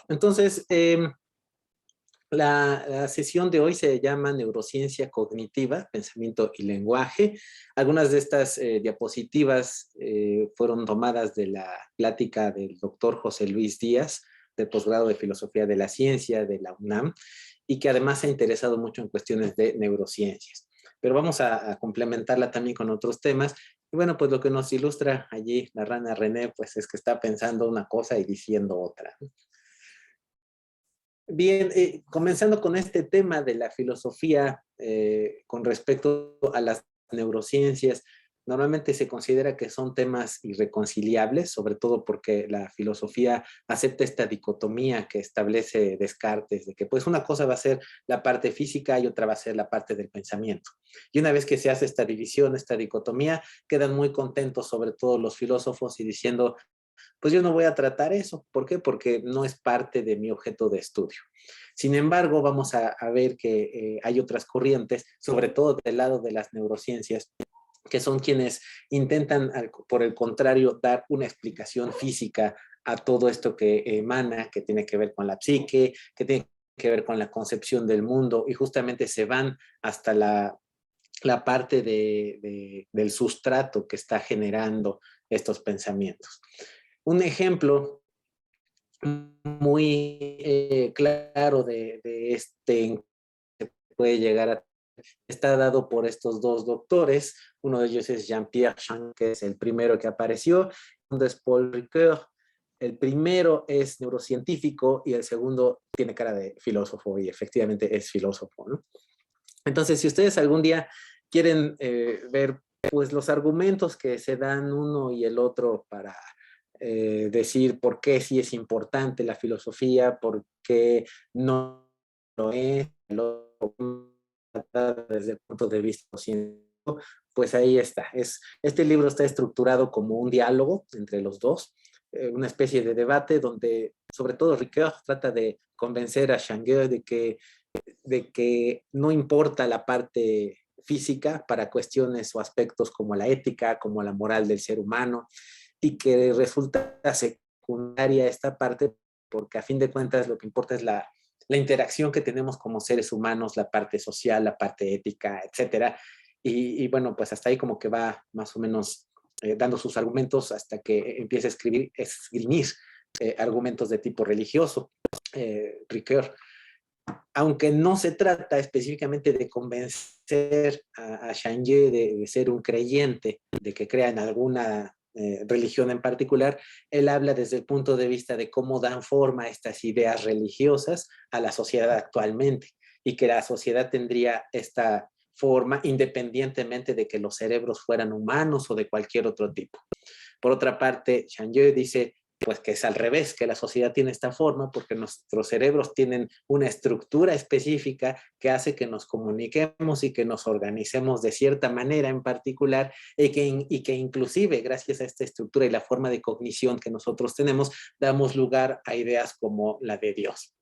Entonces, la sesión de hoy se llama Neurociencia Cognitiva, Pensamiento y Lenguaje. Algunas de estas diapositivas fueron tomadas de la plática del doctor José Luis Díaz, del posgrado de Filosofía de la Ciencia de la UNAM, y que además se ha interesado mucho en cuestiones de neurociencias. Pero vamos a complementarla también con otros temas. Y bueno, pues lo que nos ilustra allí la rana René, pues es que está pensando una cosa y diciendo otra. Bien, comenzando con este tema de la filosofía con respecto a las neurociencias, normalmente se considera que son temas irreconciliables, sobre todo porque la filosofía acepta esta dicotomía que establece Descartes, de que pues una cosa va a ser la parte física y otra va a ser la parte del pensamiento. Y una vez que se hace esta división, esta dicotomía, quedan muy contentos sobre todo los filósofos y diciendo, pues yo no voy a tratar eso. ¿Por qué? Porque no es parte de mi objeto de estudio. Sin embargo, vamos a ver que hay otras corrientes, sobre todo del lado de las neurociencias, que son quienes intentan, por el contrario, dar una explicación física a todo esto que emana, que tiene que ver con la psique, que tiene que ver con la concepción del mundo, y justamente se van hasta la parte del sustrato que está generando estos pensamientos. Un ejemplo muy claro de este que puede llegar a está dado por estos dos doctores. Uno de ellos es Jean-Pierre Chang, que es el primero que apareció. El segundo es Paul Ricoeur. El primero es neurocientífico y el segundo tiene cara de filósofo y efectivamente es filósofo, ¿no? Entonces, si ustedes algún día quieren ver pues los argumentos que se dan uno y el otro para decir por qué sí es importante la filosofía, por qué no lo es, desde el punto de vista científico, pues ahí está. Este libro está estructurado como un diálogo entre los dos, una especie de debate donde sobre todo Ricoeur trata de convencer a Changeux de que no importa la parte física para cuestiones o aspectos como la ética, como la moral del ser humano, y que resulta secundaria esta parte porque a fin de cuentas lo que importa es la interacción que tenemos como seres humanos, la parte social, la parte ética, etcétera. Y bueno, pues hasta ahí como que va más o menos dando sus argumentos hasta que empieza a esgrimir argumentos de tipo religioso, Ricoeur. Aunque no se trata específicamente de convencer a Changeux de ser un creyente, de que crea en alguna religión en particular, él habla desde el punto de vista de cómo dan forma a estas ideas religiosas a la sociedad actualmente y que la sociedad tendría esta forma independientemente de que los cerebros fueran humanos o de cualquier otro tipo. Por otra parte, Changeux dice pues que es al revés, que la sociedad tiene esta forma porque nuestros cerebros tienen una estructura específica que hace que nos comuniquemos y que nos organicemos de cierta manera en particular y que inclusive gracias a esta estructura y la forma de cognición que nosotros tenemos, damos lugar a ideas como la de Dios.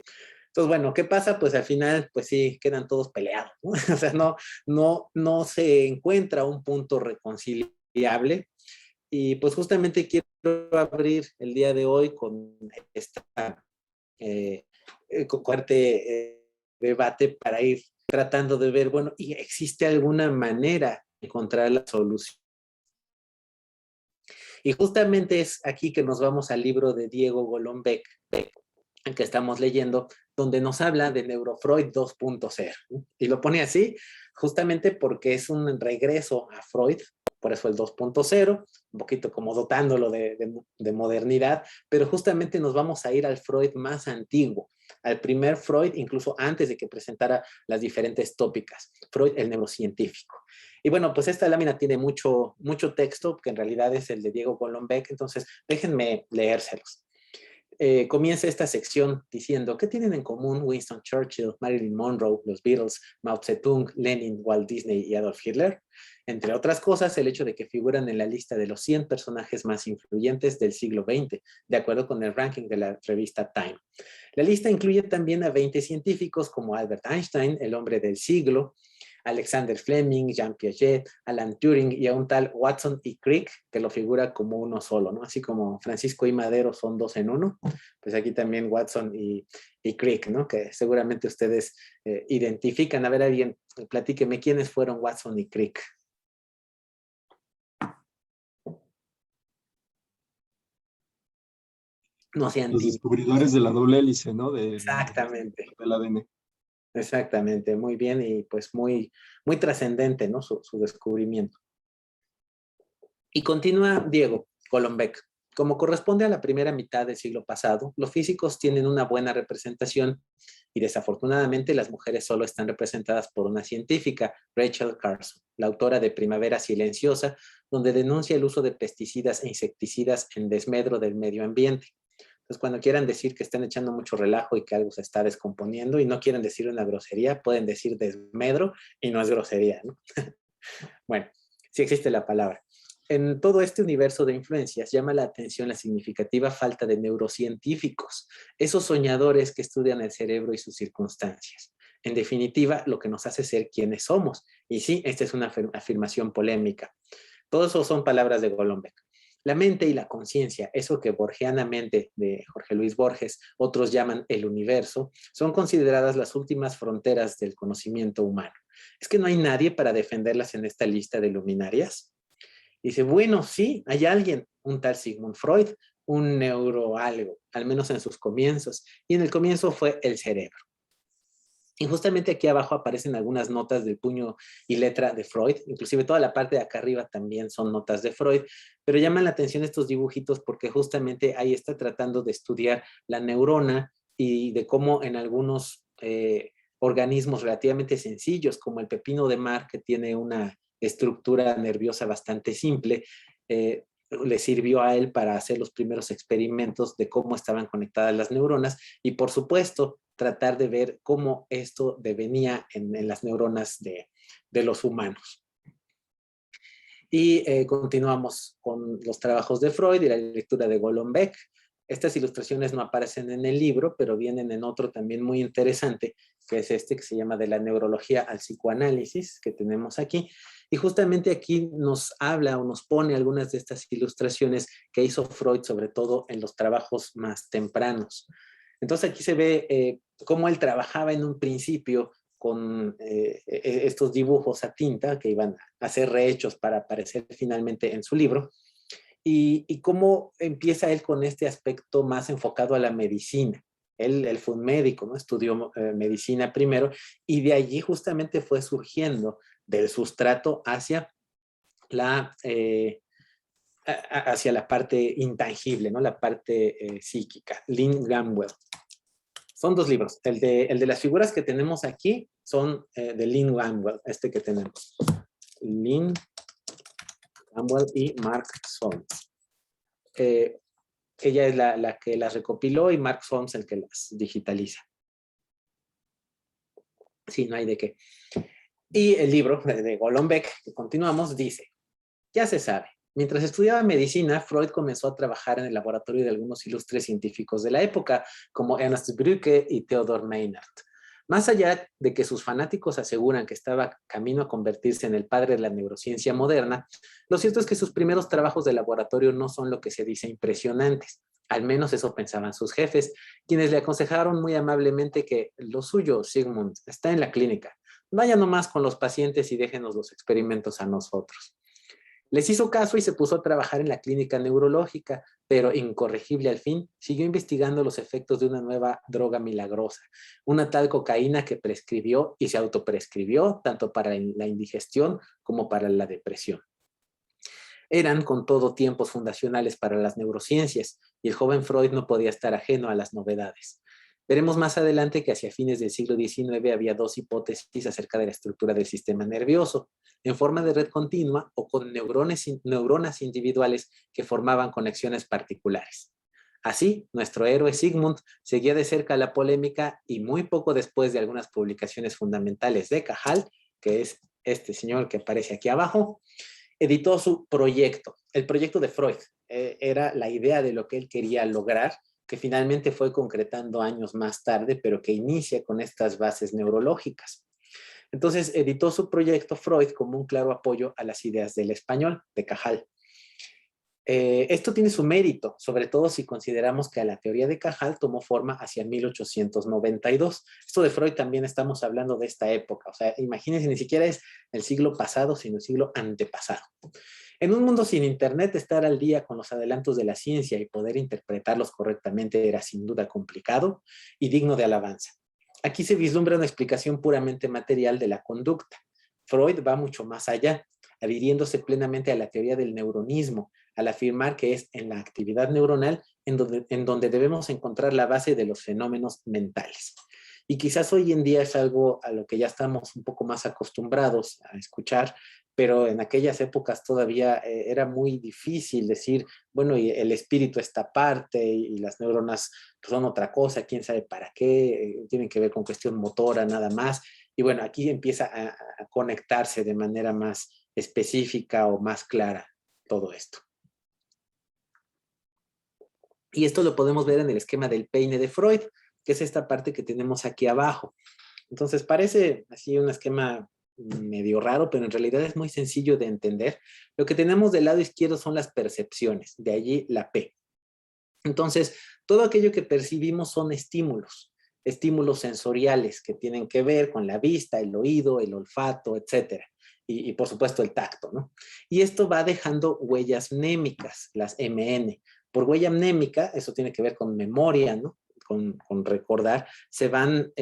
Entonces, bueno, ¿qué pasa? Pues al final, pues sí, quedan todos peleados, ¿no? O sea, no se encuentra un punto reconciliable. Y pues justamente quiero abrir el día de hoy con esta fuerte debate para ir tratando de ver, bueno, ¿y existe alguna manera de encontrar la solución? Y justamente es aquí que nos vamos al libro de Diego Golombek, el que estamos leyendo, donde nos habla de Neurofreud 2.0. Y lo pone así, justamente porque es un regreso a Freud, por eso el 2.0, un poquito como dotándolo de modernidad, pero justamente nos vamos a ir al Freud más antiguo, al primer Freud, incluso antes de que presentara las diferentes tópicas, Freud el neurocientífico. Y bueno, pues esta lámina tiene mucho texto, que en realidad es el de Diego Golombek, entonces déjenme leérselos. Comienza esta sección diciendo, ¿qué tienen en común Winston Churchill, Marilyn Monroe, los Beatles, Mao Zedong, Lenin, Walt Disney y Adolf Hitler? Entre otras cosas, el hecho de que figuran en la lista de los 100 personajes más influyentes del siglo XX, de acuerdo con el ranking de la revista Time. La lista incluye también a 20 científicos como Albert Einstein, el hombre del siglo, Alexander Fleming, Jean Piaget, Alan Turing y a un tal Watson y Crick, que lo figura como uno solo, ¿no? Así como Francisco y Madero son dos en uno, pues aquí también Watson y Crick, ¿no? Que seguramente ustedes identifican. A ver, alguien, platíqueme, ¿quiénes fueron Watson y Crick? No sean Los tímidos. descubridores de la doble hélice, ¿no? Exactamente. Del ADN. Exactamente, muy bien y pues muy, muy trascendente, ¿no? Su descubrimiento. Y continúa Diego Golombek. Como corresponde a la primera mitad del siglo pasado, los físicos tienen una buena representación y desafortunadamente las mujeres solo están representadas por una científica, Rachel Carson, la autora de Primavera Silenciosa, donde denuncia el uso de pesticidas e insecticidas en desmedro del medio ambiente. Entonces, cuando quieran decir que están echando mucho relajo y que algo se está descomponiendo y no quieren decir una grosería, pueden decir desmedro y no es grosería, ¿no? Bueno, sí existe la palabra. En todo este universo de influencias llama la atención la significativa falta de neurocientíficos, esos soñadores que estudian el cerebro y sus circunstancias. En definitiva, lo que nos hace ser quienes somos. Y sí, esta es una afirmación polémica. Todo eso son palabras de Golombek. La mente y la conciencia, eso que borgianamente de Jorge Luis Borges otros llaman el universo, son consideradas las últimas fronteras del conocimiento humano. Es que no hay nadie para defenderlas en esta lista de luminarias. Y dice, bueno, sí, hay alguien, un tal Sigmund Freud, un neuroalgo, al menos en sus comienzos. Y en el comienzo fue el cerebro. Y justamente aquí abajo aparecen algunas notas del puño y letra de Freud, inclusive toda la parte de acá arriba también son notas de Freud, pero llaman la atención estos dibujitos porque justamente ahí está tratando de estudiar la neurona y de cómo en algunos organismos relativamente sencillos, como el pepino de mar, que tiene una estructura nerviosa bastante simple, le sirvió a él para hacer los primeros experimentos de cómo estaban conectadas las neuronas y por supuesto tratar de ver cómo esto devenía en las neuronas de los humanos. Y continuamos con los trabajos de Freud y la lectura de Golombek. Estas ilustraciones no aparecen en el libro, pero vienen en otro también muy interesante, que es este que se llama De la neurología al psicoanálisis, que tenemos aquí. Y justamente aquí nos habla o nos pone algunas de estas ilustraciones que hizo Freud, sobre todo en los trabajos más tempranos. Entonces aquí se ve cómo él trabajaba en un principio con estos dibujos a tinta que iban a ser rehechos para aparecer finalmente en su libro, y cómo empieza él con este aspecto más enfocado a la medicina. Él fue un médico, ¿no? Estudió medicina primero y de allí justamente fue surgiendo del sustrato hacia la parte intangible, ¿no? La parte psíquica. Lynn Gamwell. Son dos libros. El de las figuras que tenemos aquí son de Lynn Gamwell, este que tenemos. Lynn Gamwell y Mark Solms. Ella es la que las recopiló y Mark Solms el que las digitaliza. Sí, no hay de qué. Y el libro de Golombek, que continuamos, dice, ya se sabe. Mientras estudiaba medicina, Freud comenzó a trabajar en el laboratorio de algunos ilustres científicos de la época, como Ernst Brücke y Theodor Meinert. Más allá de que sus fanáticos aseguran que estaba camino a convertirse en el padre de la neurociencia moderna, lo cierto es que sus primeros trabajos de laboratorio no son lo que se dice impresionantes. Al menos eso pensaban sus jefes, quienes le aconsejaron muy amablemente que lo suyo, Sigmund, está en la clínica. Vaya nomás con los pacientes y déjenos los experimentos a nosotros. Les hizo caso y se puso a trabajar en la clínica neurológica, pero incorregible al fin, siguió investigando los efectos de una nueva droga milagrosa, una tal cocaína que prescribió y se autoprescribió tanto para la indigestión como para la depresión. Eran con todo tiempos fundacionales para las neurociencias y el joven Freud no podía estar ajeno a las novedades. Veremos más adelante que hacia fines del siglo XIX había dos hipótesis acerca de la estructura del sistema nervioso, en forma de red continua o con neuronas individuales que formaban conexiones particulares. Así, nuestro héroe Sigmund seguía de cerca la polémica y muy poco después de algunas publicaciones fundamentales de Cajal, que es este señor que aparece aquí abajo, editó su proyecto, el proyecto de Freud. Era la idea de lo que él quería lograr, que finalmente fue concretando años más tarde, pero que inicia con estas bases neurológicas. Entonces editó su proyecto Freud como un claro apoyo a las ideas del español, de Cajal. Esto tiene su mérito, sobre todo si consideramos que la teoría de Cajal tomó forma hacia 1892. Esto de Freud también estamos hablando de esta época, o sea, imagínense, ni siquiera es el siglo pasado, sino el siglo antepasado. En un mundo sin internet, estar al día con los adelantos de la ciencia y poder interpretarlos correctamente era sin duda complicado y digno de alabanza. Aquí se vislumbra una explicación puramente material de la conducta. Freud va mucho más allá, adhiriéndose plenamente a la teoría del neuronismo, al afirmar que es en la actividad neuronal en donde debemos encontrar la base de los fenómenos mentales. Y quizás hoy en día es algo a lo que ya estamos un poco más acostumbrados a escuchar, pero en aquellas épocas todavía era muy difícil decir, bueno, y el espíritu esta parte y las neuronas son otra cosa, quién sabe para qué, tienen que ver con cuestión motora nada más. Y bueno, aquí empieza a conectarse de manera más específica o más clara todo esto. Y esto lo podemos ver en el esquema del peine de Freud, que es esta parte que tenemos aquí abajo. Entonces parece así un esquema medio raro, pero en realidad es muy sencillo de entender. Lo que tenemos del lado izquierdo son las percepciones, de allí la P. Entonces, todo aquello que percibimos son estímulos sensoriales que tienen que ver con la vista, el oído, el olfato, etcétera. Y por supuesto el tacto, ¿no? Y esto va dejando huellas mnémicas, las MN. Por huella mnémica, eso tiene que ver con memoria, ¿no? Con recordar, se van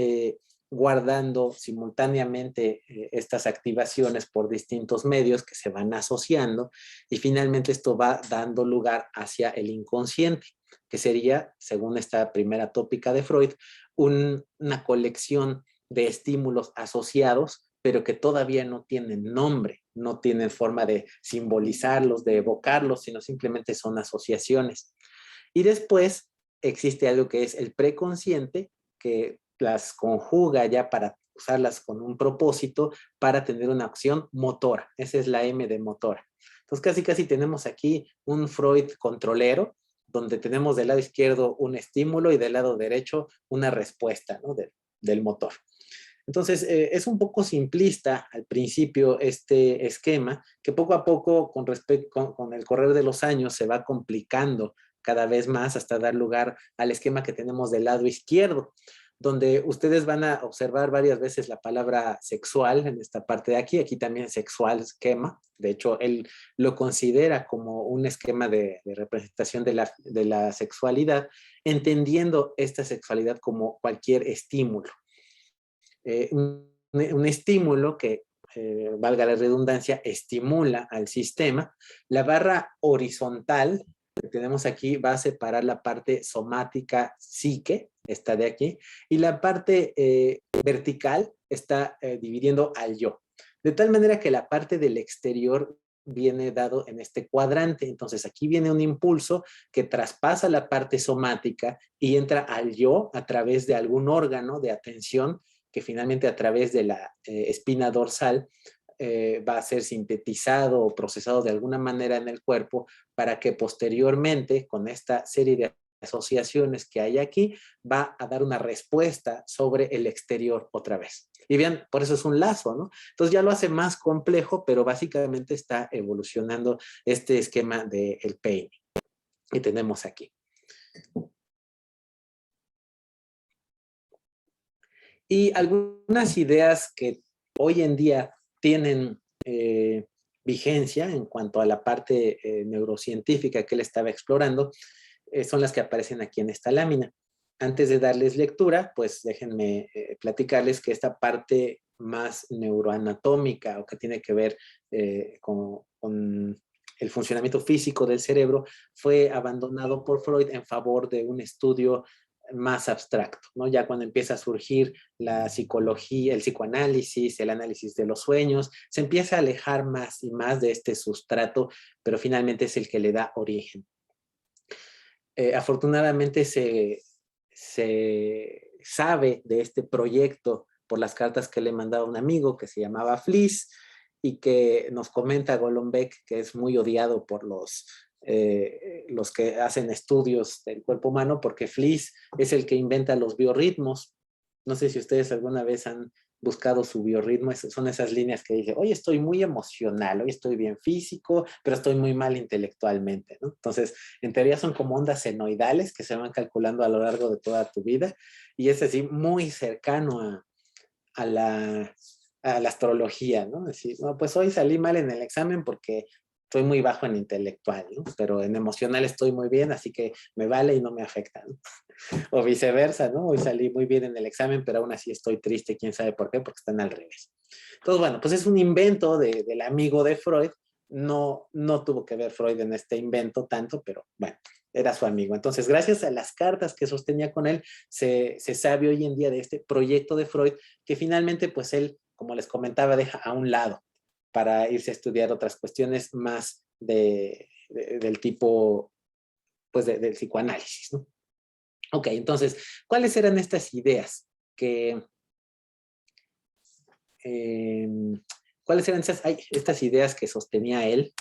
guardando simultáneamente estas activaciones por distintos medios que se van asociando y finalmente esto va dando lugar hacia el inconsciente, que sería, según esta primera tópica de Freud, una colección de estímulos asociados, pero que todavía no tienen nombre, no tienen forma de simbolizarlos, de evocarlos, sino simplemente son asociaciones. Y después existe algo que es el preconsciente, que las conjuga ya para usarlas con un propósito para tener una acción motora. Esa es la M de motora. Entonces casi tenemos aquí un Freud controlero, donde tenemos del lado izquierdo un estímulo y del lado derecho una respuesta, ¿no? del motor. Entonces, es un poco simplista al principio este esquema, que poco a poco, con el correr de los años, se va complicando cada vez más hasta dar lugar al esquema que tenemos del lado izquierdo, donde ustedes van a observar varias veces la palabra sexual en esta parte de aquí. Aquí también sexual esquema. De hecho, él lo considera como un esquema de representación de la sexualidad, entendiendo esta sexualidad como cualquier estímulo. Un estímulo que, valga la redundancia, estimula al sistema. La barra horizontal que tenemos aquí va a separar la parte somática psique, esta de aquí, y la parte vertical está dividiendo al yo. De tal manera que la parte del exterior viene dado en este cuadrante. Entonces aquí viene un impulso que traspasa la parte somática y entra al yo a través de algún órgano de atención que finalmente a través de la espina dorsal va a ser sintetizado o procesado de alguna manera en el cuerpo para que posteriormente, con esta serie de asociaciones que hay aquí, va a dar una respuesta sobre el exterior otra vez. Y bien, por eso es un lazo, ¿no? Entonces ya lo hace más complejo, pero básicamente está evolucionando este esquema del peine. Y tenemos aquí. Y algunas ideas que hoy en día tienen vigencia en cuanto a la parte neurocientífica que él estaba explorando, son las que aparecen aquí en esta lámina. Antes de darles lectura, pues déjenme platicarles que esta parte más neuroanatómica o que tiene que ver con el funcionamiento físico del cerebro fue abandonado por Freud en favor de un estudio más abstracto, ¿no? Ya cuando empieza a surgir la psicología, el psicoanálisis, el análisis de los sueños, se empieza a alejar más y más de este sustrato, pero finalmente es el que le da origen. Afortunadamente se sabe de este proyecto por las cartas que le mandaba un amigo que se llamaba Fliess y que nos comenta Golombek que es muy odiado por los que hacen estudios del cuerpo humano, porque Fliess es el que inventa los biorritmos. No sé si ustedes alguna vez han buscado su biorritmo, son esas líneas que dice, hoy estoy muy emocional, hoy estoy bien físico, pero estoy muy mal intelectualmente, ¿no? Entonces, en teoría son como ondas senoidales que se van calculando a lo largo de toda tu vida y es así muy cercano a la astrología, ¿no? Decir, no, pues hoy salí mal en el examen porque estoy muy bajo en intelectual, ¿no? Pero en emocional estoy muy bien, así que me vale y no me afecta, ¿no? O viceversa, ¿no? Hoy salí muy bien en el examen, pero aún así estoy triste, quién sabe por qué, porque están al revés. Entonces, bueno, pues es un invento del amigo de Freud. No tuvo que ver Freud en este invento tanto, pero bueno, era su amigo. Entonces, gracias a las cartas que sostenía con él, se sabe hoy en día de este proyecto de Freud, que finalmente, pues él, como les comentaba, deja a un lado para irse a estudiar otras cuestiones más del tipo, pues, del psicoanálisis, ¿no? Ok, entonces, ¿cuáles eran estas ideas eh, ¿cuáles eran estas ideas que sostenía él?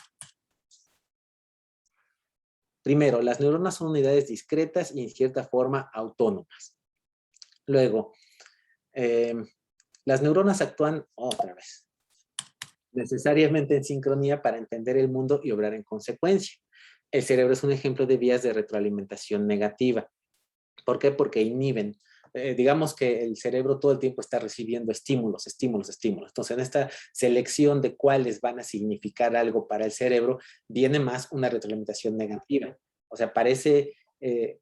Primero, las neuronas son unidades discretas y en cierta forma autónomas. Luego, eh, las neuronas actúan otra vez, necesariamente en sincronía para entender el mundo y obrar en consecuencia. El cerebro es un ejemplo de vías de retroalimentación negativa. ¿Por qué? Porque inhiben. Digamos que el cerebro todo el tiempo está recibiendo estímulos, estímulos, estímulos. Entonces, en esta selección de cuáles van a significar algo para el cerebro, viene más una retroalimentación negativa. O sea, parece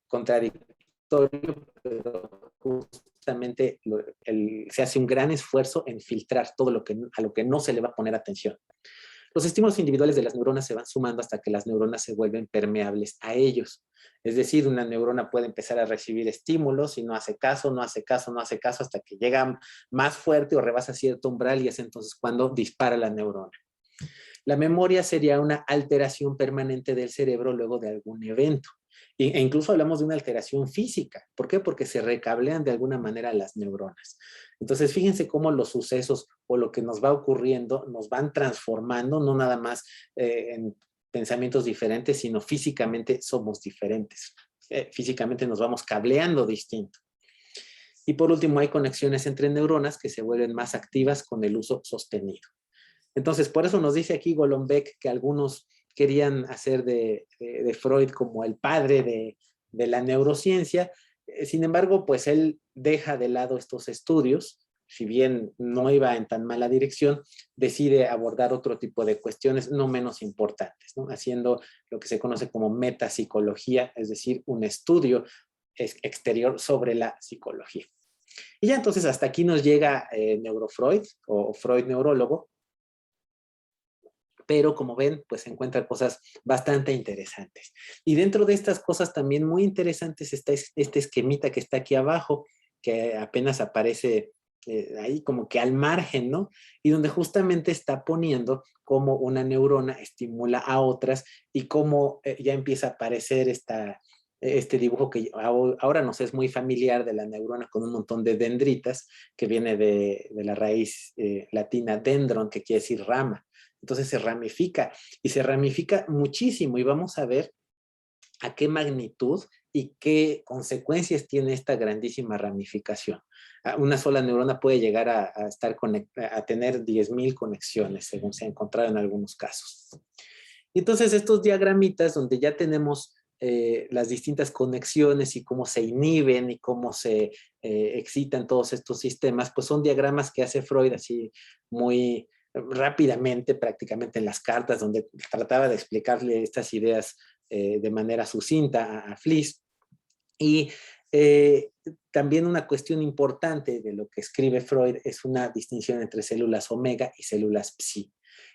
contradictorio, pero justamente se hace un gran esfuerzo en filtrar todo a lo que no se le va a poner atención. Los estímulos individuales de las neuronas se van sumando hasta que las neuronas se vuelven permeables a ellos. Es decir, una neurona puede empezar a recibir estímulos y no hace caso, no hace caso, no hace caso hasta que llega más fuerte o rebasa cierto umbral y es entonces cuando dispara la neurona. La memoria sería una alteración permanente del cerebro luego de algún evento. E incluso hablamos de una alteración física. ¿Por qué? Porque se recablean de alguna manera las neuronas. Entonces, fíjense cómo los sucesos o lo que nos va ocurriendo nos van transformando, no nada más en pensamientos diferentes, sino físicamente somos diferentes. Físicamente nos vamos cableando distinto. Y por último, hay conexiones entre neuronas que se vuelven más activas con el uso sostenido. Entonces, por eso nos dice aquí Golombek que algunos querían hacer de Freud como el padre de la neurociencia. Sin embargo, pues él deja de lado estos estudios, si bien no iba en tan mala dirección, decide abordar otro tipo de cuestiones no menos importantes, ¿no? Haciendo lo que se conoce como metapsicología, es decir, un estudio exterior sobre la psicología. Y ya entonces hasta aquí nos llega Neurofreud o Freud neurólogo, pero como ven, pues se encuentran cosas bastante interesantes. Y dentro de estas cosas también muy interesantes está este esquemita que está aquí abajo, que apenas aparece ahí como que al margen, ¿no? Y donde justamente está poniendo cómo una neurona estimula a otras y cómo ya empieza a aparecer este dibujo que ahora nos es muy familiar de la neurona con un montón de dendritas, que viene de la raíz latina dendron, que quiere decir rama. Entonces se ramifica y se ramifica muchísimo y vamos a ver a qué magnitud y qué consecuencias tiene esta grandísima ramificación. Una sola neurona puede llegar a tener 10,000 conexiones, según se ha encontrado en algunos casos. Y entonces estos diagramitas donde ya tenemos las distintas conexiones y cómo se inhiben y cómo se excitan todos estos sistemas, pues son diagramas que hace Freud así muy rápidamente, prácticamente en las cartas, donde trataba de explicarle estas ideas de manera sucinta a Fliess. Y también una cuestión importante de lo que escribe Freud es una distinción entre células omega y células psi,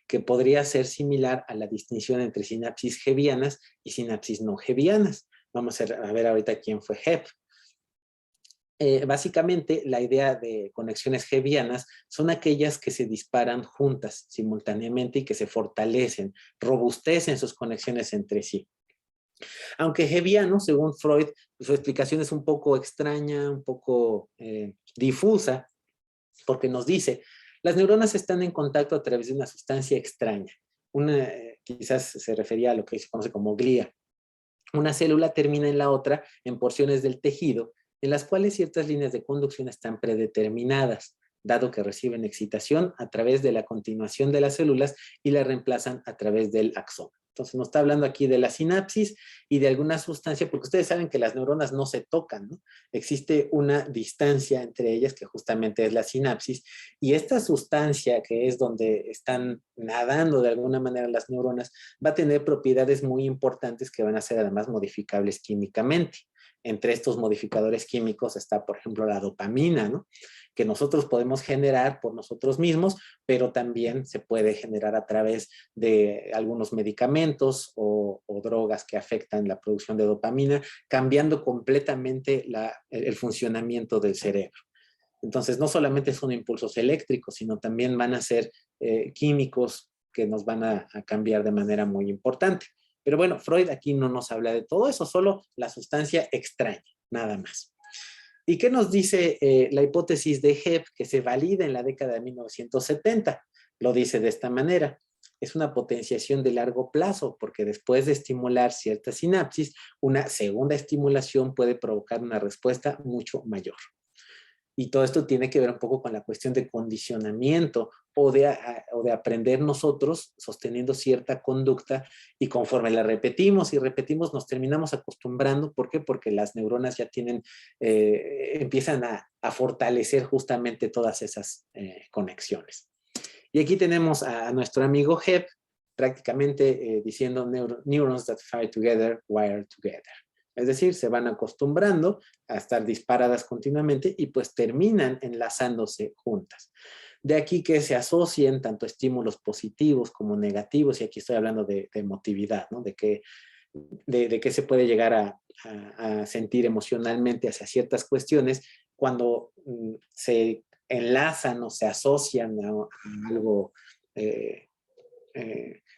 que podría ser similar a la distinción entre sinapsis hebbianas y sinapsis no hebbianas. Vamos a ver ahorita quién fue Hebb. Básicamente, la idea de conexiones hebbianas son aquellas que se disparan juntas simultáneamente y que se fortalecen, robustecen sus conexiones entre sí. Aunque hebbiano, según Freud, su explicación es un poco extraña, un poco difusa, porque nos dice, las neuronas están en contacto a través de una sustancia extraña. Quizás se refería a lo que se conoce como glía. Una célula termina en la otra en porciones del tejido en las cuales ciertas líneas de conducción están predeterminadas. dado que reciben excitación a través de la continuación de las células y la reemplazan a través del axón. Entonces nos está hablando aquí de la sinapsis y de alguna sustancia, porque ustedes saben que las neuronas no se tocan, ¿no? Existe una distancia entre ellas que justamente es la sinapsis, y esta sustancia que es donde están nadando de alguna manera las neuronas va a tener propiedades muy importantes que van a ser además modificables químicamente. Entre estos modificadores químicos está, por ejemplo, la dopamina, ¿no? Que nosotros podemos generar por nosotros mismos, pero también se puede generar a través de algunos medicamentos o drogas que afectan la producción de dopamina, cambiando completamente el funcionamiento del cerebro. Entonces, no solamente son impulsos eléctricos, sino también van a ser químicos que nos van a cambiar de manera muy importante. Pero bueno, Freud aquí no nos habla de todo eso, solo la sustancia extraña, nada más. ¿Y qué nos dice la hipótesis de Hebb que se valida en la década de 1970? Lo dice de esta manera. Es una potenciación de largo plazo, porque después de estimular cierta sinapsis, una segunda estimulación puede provocar una respuesta mucho mayor. Y todo esto tiene que ver un poco con la cuestión de condicionamiento o de aprender nosotros sosteniendo cierta conducta, y conforme la repetimos y repetimos nos terminamos acostumbrando. ¿Por qué? Porque las neuronas ya tienen, empiezan a fortalecer justamente todas esas conexiones. Y aquí tenemos a nuestro amigo Hebb prácticamente diciendo neurons that fire together, wire together. Es decir, se van acostumbrando a estar disparadas continuamente y pues terminan enlazándose juntas. De aquí que se asocien tanto estímulos positivos como negativos, y aquí estoy hablando de emotividad, ¿no? De qué se puede llegar a sentir emocionalmente hacia ciertas cuestiones cuando se enlazan o se asocian a algo,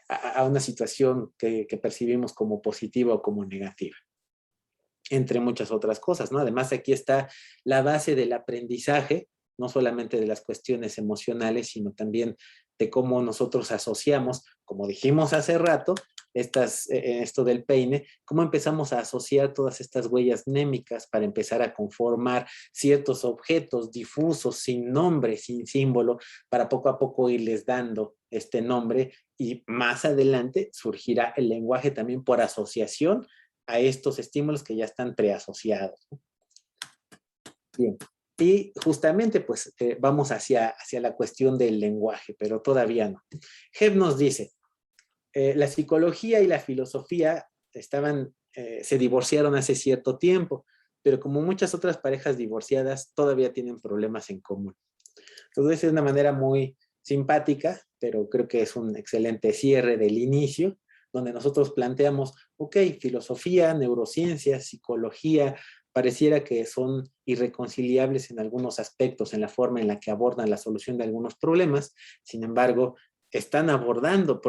a una situación que percibimos como positiva o como negativa, entre muchas otras cosas, ¿no? Además, aquí está la base del aprendizaje, no solamente de las cuestiones emocionales, sino también de cómo nosotros asociamos, como dijimos hace rato, esto del peine, cómo empezamos a asociar todas estas huellas mnémicas para empezar a conformar ciertos objetos difusos, sin nombre, sin símbolo, para poco a poco irles dando este nombre, y más adelante surgirá el lenguaje también por asociación a estos estímulos que ya están preasociados. Bien, y justamente pues vamos hacia la cuestión del lenguaje, pero todavía no. Hebb nos dice, la psicología y la filosofía se divorciaron hace cierto tiempo, pero como muchas otras parejas divorciadas, todavía tienen problemas en común. Entonces es una manera muy simpática, pero creo que es un excelente cierre del inicio, donde nosotros planteamos, ok, filosofía, neurociencia, psicología, pareciera que son irreconciliables en algunos aspectos, en la forma en la que abordan la solución de algunos problemas. Sin embargo, están abordando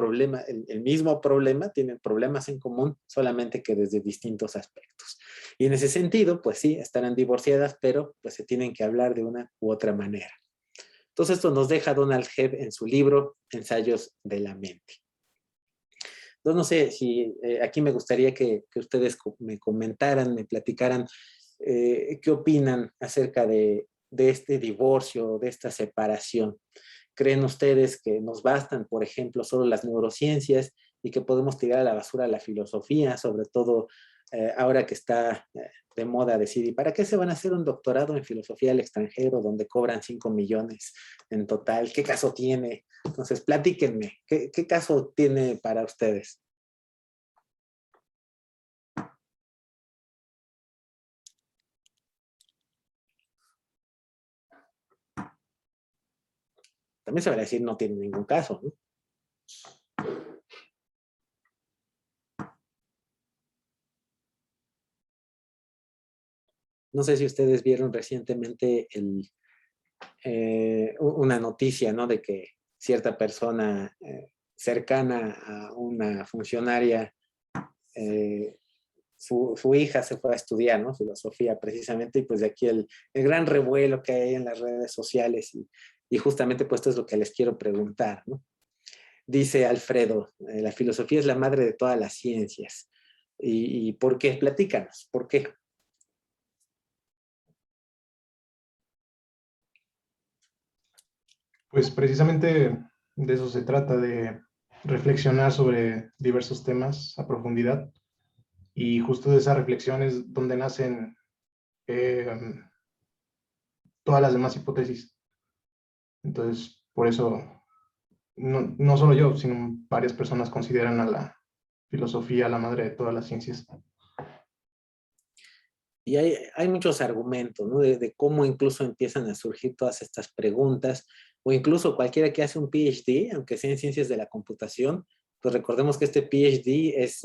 el mismo problema, tienen problemas en común, solamente que desde distintos aspectos. Y en ese sentido, pues sí, estarán divorciadas, pero pues se tienen que hablar de una u otra manera. Entonces esto nos deja Donald Hebb en su libro Ensayos de la mente. Entonces no sé si aquí me gustaría que ustedes me comentaran, me platicaran qué opinan acerca de este divorcio, de esta separación. ¿Creen ustedes que nos bastan, por ejemplo, solo las neurociencias y que podemos tirar a la basura la filosofía, sobre todo ahora que está de moda decir, ¿y para qué se van a hacer un doctorado en filosofía al extranjero donde cobran 5 millones en total? ¿Qué caso tiene? Entonces, platíquenme, ¿qué caso tiene para ustedes? También se va a decir, no tiene ningún caso, ¿no? No sé si ustedes vieron recientemente una noticia, ¿no? De que cierta persona cercana a una funcionaria, su hija se fue a estudiar, ¿no? Filosofía precisamente, y pues de aquí el gran revuelo que hay en las redes sociales, y justamente pues esto es lo que les quiero preguntar, ¿no? Dice Alfredo, la filosofía es la madre de todas las ciencias. ¿Y por qué? Platícanos, ¿por qué? Pues precisamente de eso se trata, de reflexionar sobre diversos temas a profundidad, y justo de esa reflexión es donde nacen eh, todas las demás hipótesis. Entonces, por eso, no solo yo, sino varias personas consideran a la filosofía la madre de todas las ciencias. Y hay muchos argumentos, ¿no? De cómo incluso empiezan a surgir todas estas preguntas, o incluso cualquiera que hace un PhD, aunque sea en ciencias de la computación, pues recordemos que este PhD es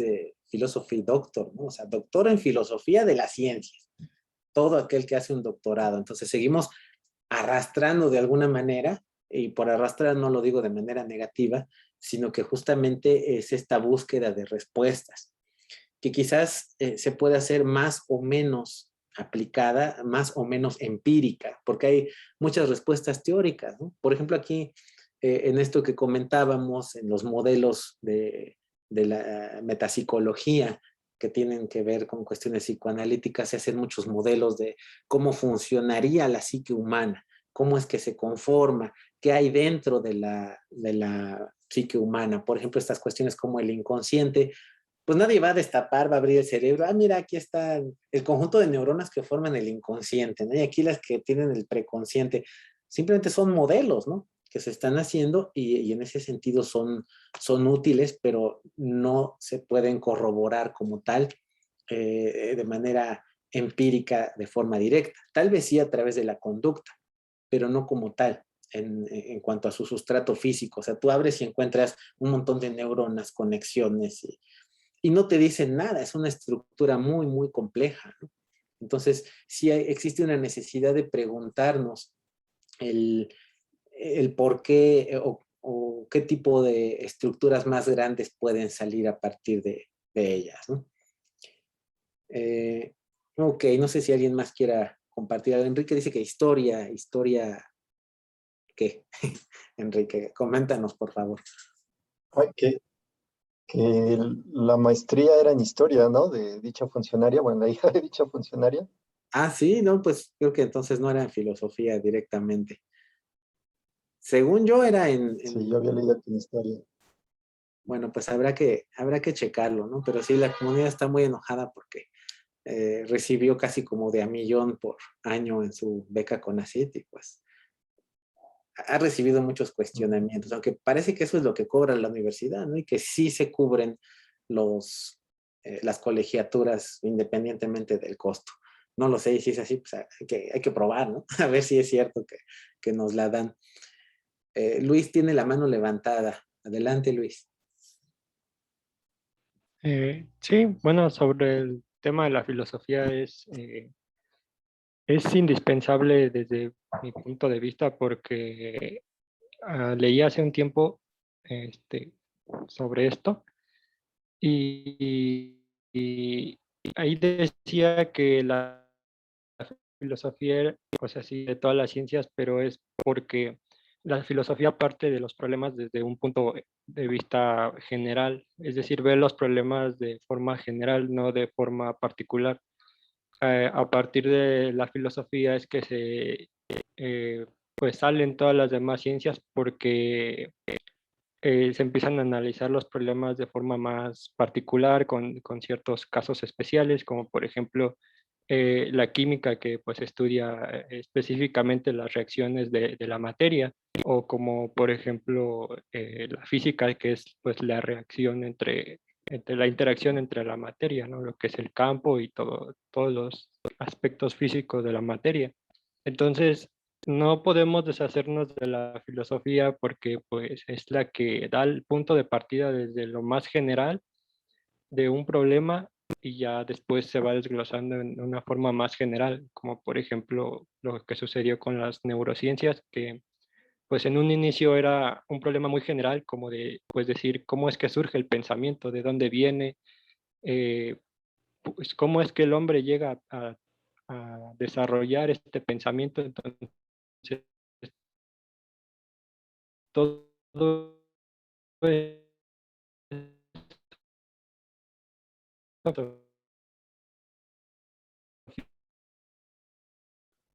Philosophy Doctor, ¿no? O sea, doctor en filosofía de las ciencias, todo aquel que hace un doctorado. Entonces seguimos arrastrando de alguna manera, y por arrastrar no lo digo de manera negativa, sino que justamente es esta búsqueda de respuestas que quizás se puede hacer más o menos aplicada, más o menos empírica, porque hay muchas respuestas teóricas, ¿no? Por ejemplo, aquí, en esto que comentábamos, en los modelos de la metapsicología, que tienen que ver con cuestiones psicoanalíticas, se hacen muchos modelos de cómo funcionaría la psique humana, cómo es que se conforma, qué hay dentro de la psique humana. Por ejemplo, estas cuestiones como el inconsciente, pues nadie va a destapar, va a abrir el cerebro. Ah, mira, aquí está el conjunto de neuronas que forman el inconsciente, ¿no? Y aquí las que tienen el preconsciente. Simplemente son modelos, ¿no? Que se están haciendo y en ese sentido son útiles, pero no se pueden corroborar como tal de manera empírica, de forma directa. Tal vez sí a través de la conducta, pero no como tal. En cuanto a su sustrato físico, o sea, tú abres y encuentras un montón de neuronas, conexiones y no te dicen nada, es una estructura muy, muy compleja, ¿no? Entonces, sí existe una necesidad de preguntarnos el, el por qué o qué tipo de estructuras más grandes pueden salir a partir de ellas, ¿no? Eh, ok, no sé si alguien más quiera compartir algo. Enrique dice que historia, ¿qué? Enrique, coméntanos, por favor. Ay, que la maestría era en historia, ¿no? De dicha funcionaria, bueno, la hija de dicha funcionaria. Ah, sí, no, pues creo que entonces no era en filosofía directamente. Según yo era Sí, yo había leído que en historia. bueno, pues habrá que checarlo, ¿no? Pero sí, la comunidad está muy enojada porque recibió casi como de a millón por año en su beca CONACYT y pues ha recibido muchos cuestionamientos, aunque parece que eso es lo que cobra la universidad, ¿no? Y que sí se cubren las colegiaturas independientemente del costo. No lo sé, y si es así, pues hay que probar, ¿no? A ver si es cierto que nos la dan. Luis tiene la mano levantada. Adelante, Luis. Sí, bueno, sobre el tema de la filosofía es indispensable desde mi punto de vista porque leí hace un tiempo este, sobre esto y ahí decía que la filosofía era, pues así, de todas las ciencias, pero es porque la filosofía parte de los problemas desde un punto de vista general, es decir, ve los problemas de forma general, no de forma particular. A partir de la filosofía es que pues salen todas las demás ciencias porque se empiezan a analizar los problemas de forma más particular con ciertos casos especiales, como por ejemplo la química que pues estudia específicamente las reacciones de la materia, o como por ejemplo la física que es pues la reacción entre la interacción entre la materia, ¿no? Lo que es el campo y todos los aspectos físicos de la materia. Entonces, no podemos deshacernos de la filosofía porque pues es la que da el punto de partida desde lo más general de un problema y ya después se va desglosando en una forma más general, como por ejemplo lo que sucedió con las neurociencias, que pues en un inicio era un problema muy general, como de pues decir cómo es que surge el pensamiento, de dónde viene, eh, pues cómo es que el hombre llega a desarrollar este pensamiento. Entonces, todo esto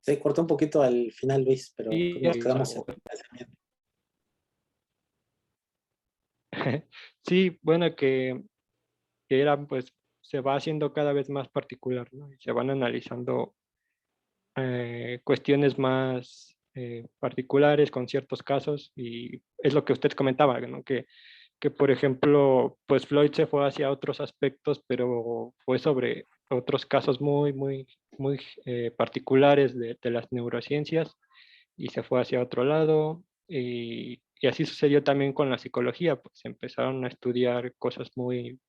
Se cortó un poquito al final, Luis, pero y nos quedamos en el pensamiento. Sí, bueno, que era, pues, se va haciendo cada vez más particular, ¿no? Y se van analizando cuestiones más particulares con ciertos casos, y es lo que usted comentaba, ¿no? Que, por ejemplo, pues Floyd se fue hacia otros aspectos, pero fue sobre otros casos muy particulares de las neurociencias, y se fue hacia otro lado. Y así sucedió también con la psicología, pues empezaron a estudiar cosas muy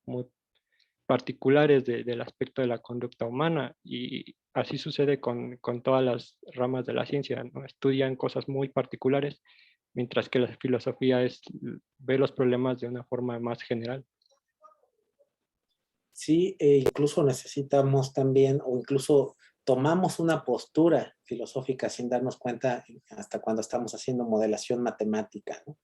particulares del aspecto de la conducta humana, y así sucede con todas las ramas de la ciencia, ¿no? Estudian cosas muy particulares, mientras que la filosofía ve los problemas de una forma más general. Sí, e incluso necesitamos también, o incluso tomamos una postura filosófica sin darnos cuenta hasta cuando estamos haciendo modelación matemática, ¿no?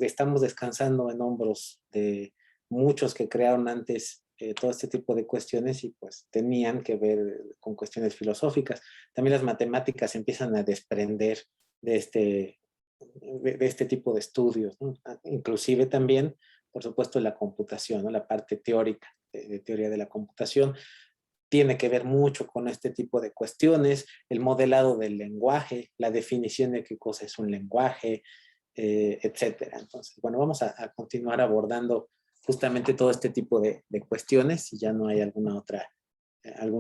Estamos descansando en hombros de muchos que crearon antes todo este tipo de cuestiones y pues tenían que ver con cuestiones filosóficas. También las matemáticas empiezan a desprender de de este tipo de estudios, ¿no? Inclusive también, por supuesto, la computación, ¿no? La parte teórica de teoría de la computación tiene que ver mucho con este tipo de cuestiones, el modelado del lenguaje, la definición de qué cosa es un lenguaje, etcétera. Entonces, bueno, vamos a continuar abordando justamente todo este tipo de cuestiones, si ya no hay algún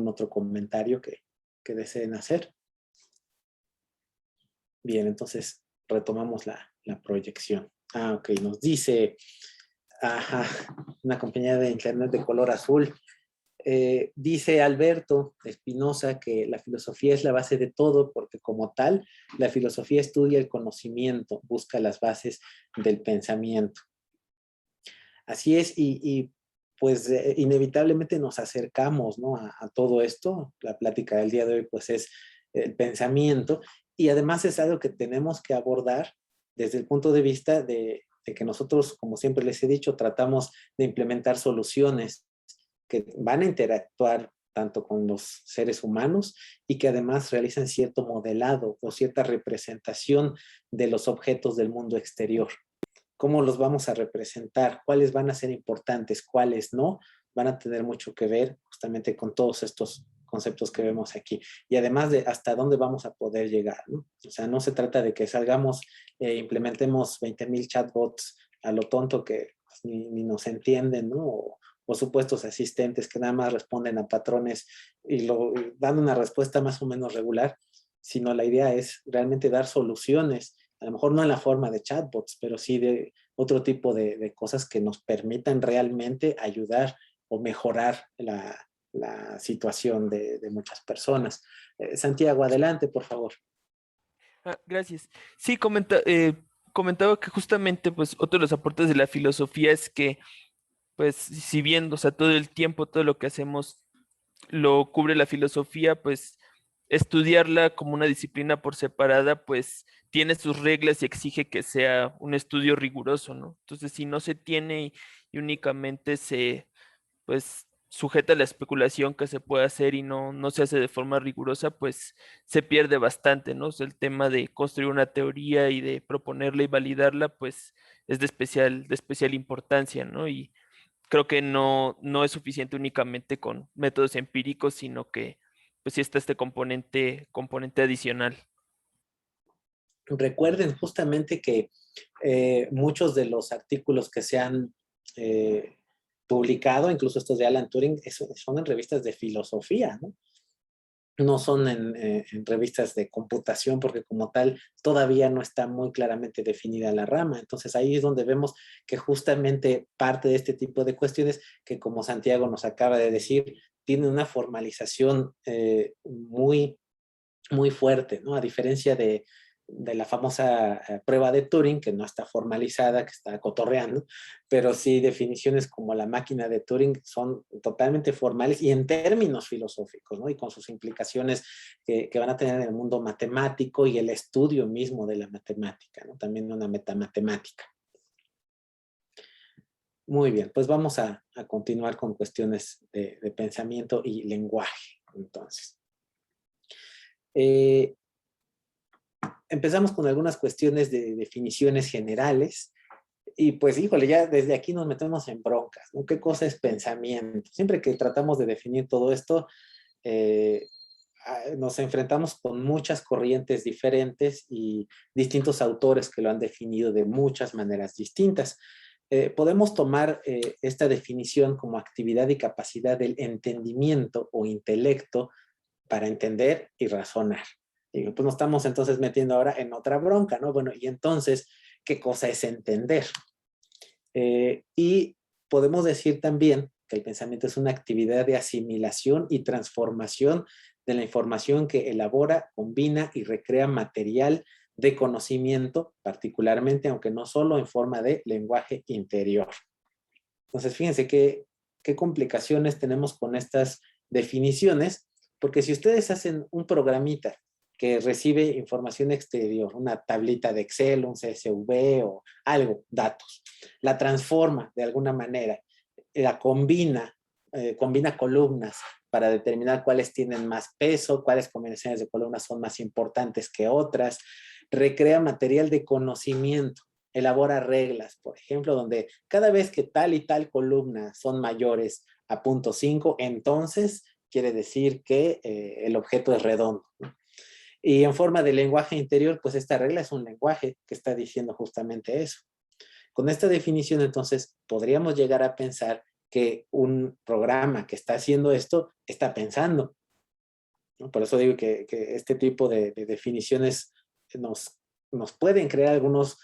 otro comentario que deseen hacer. Bien, entonces retomamos la proyección. Ah, ok, nos dice, ajá, una compañía de internet de color azul. Dice Alberto Espinosa que la filosofía es la base de todo porque como tal, la filosofía estudia el conocimiento, busca las bases del pensamiento. Así es, pues inevitablemente nos acercamos, ¿no? A todo esto. La plática del día de hoy pues es el pensamiento y además es algo que tenemos que abordar desde el punto de vista de que nosotros, como siempre les he dicho, tratamos de implementar soluciones que van a interactuar tanto con los seres humanos y que además realizan cierto modelado o cierta representación de los objetos del mundo exterior. ¿Cómo los vamos a representar? ¿Cuáles van a ser importantes? ¿Cuáles no? Van a tener mucho que ver justamente con todos estos conceptos que vemos aquí. Y además de hasta dónde vamos a poder llegar, ¿no? O sea, no se trata de que salgamos e implementemos 20,000 chatbots a lo tonto que pues, ni nos entienden, ¿no? O supuestos asistentes que nada más responden a patrones y dan una respuesta más o menos regular, sino la idea es realmente dar soluciones, a lo mejor no en la forma de chatbots, pero sí de otro tipo de cosas que nos permitan realmente ayudar o mejorar la situación de muchas personas. Santiago, adelante, por favor. Gracias. Sí, comentaba que justamente pues otro de los aportes de la filosofía es que pues si bien, o sea, todo el tiempo, todo lo que hacemos lo cubre la filosofía, pues estudiarla como una disciplina por separada, pues tiene sus reglas y exige que sea un estudio riguroso, ¿no? Entonces, si no se tiene y únicamente se, pues, sujeta a la especulación que se puede hacer y no se hace de forma rigurosa, pues se pierde bastante, ¿no? O sea, el tema de construir una teoría y de proponerla y validarla, pues es de especial importancia, ¿no? Y creo que no es suficiente únicamente con métodos empíricos, sino que pues sí está este componente adicional. Recuerden justamente que muchos de los artículos que se han publicado, incluso estos de Alan Turing, son en revistas de filosofía, ¿no? No son en revistas de computación, porque como tal todavía no está muy claramente definida la rama. Entonces ahí es donde vemos que justamente parte de este tipo de cuestiones, que como Santiago nos acaba de decir, tiene una formalización muy fuerte, ¿no? A diferencia de la famosa prueba de Turing, que no está formalizada, que está cotorreando, pero sí definiciones como la máquina de Turing son totalmente formales y en términos filosóficos, ¿no? Y con sus implicaciones que van a tener en el mundo matemático y el estudio mismo de la matemática, ¿no? También una metamatemática. Muy bien, pues vamos a continuar con cuestiones de pensamiento y lenguaje, entonces. Empezamos con algunas cuestiones de definiciones generales. Y pues, híjole, ya desde aquí nos metemos en broncas, ¿no? ¿Qué cosa es pensamiento? Siempre que tratamos de definir todo esto, eh, nos enfrentamos con muchas corrientes diferentes y distintos autores que lo han definido de muchas maneras distintas. Podemos tomar esta definición como actividad y capacidad del entendimiento o intelecto para entender y razonar. Y pues nos estamos entonces metiendo ahora en otra bronca, ¿no? Bueno, y entonces, ¿qué cosa es entender? Y podemos decir también que el pensamiento es una actividad de asimilación y transformación de la información que elabora, combina y recrea material de conocimiento, particularmente, aunque no solo en forma de lenguaje interior. Entonces, fíjense qué complicaciones tenemos con estas definiciones, porque si ustedes hacen un programita que recibe información exterior, una tablita de Excel, un CSV o algo, datos, la transforma de alguna manera, la combina columnas para determinar cuáles tienen más peso, cuáles combinaciones de columnas son más importantes que otras, recrea material de conocimiento, elabora reglas, por ejemplo, donde cada vez que tal y tal columna son mayores a 0.5, entonces quiere decir que el objeto es redondo, ¿no? Y en forma de lenguaje interior, pues esta regla es un lenguaje que está diciendo justamente eso. Con esta definición, entonces, podríamos llegar a pensar que un programa que está haciendo esto está pensando, ¿no? Por eso digo que este tipo de definiciones nos pueden crear algunos,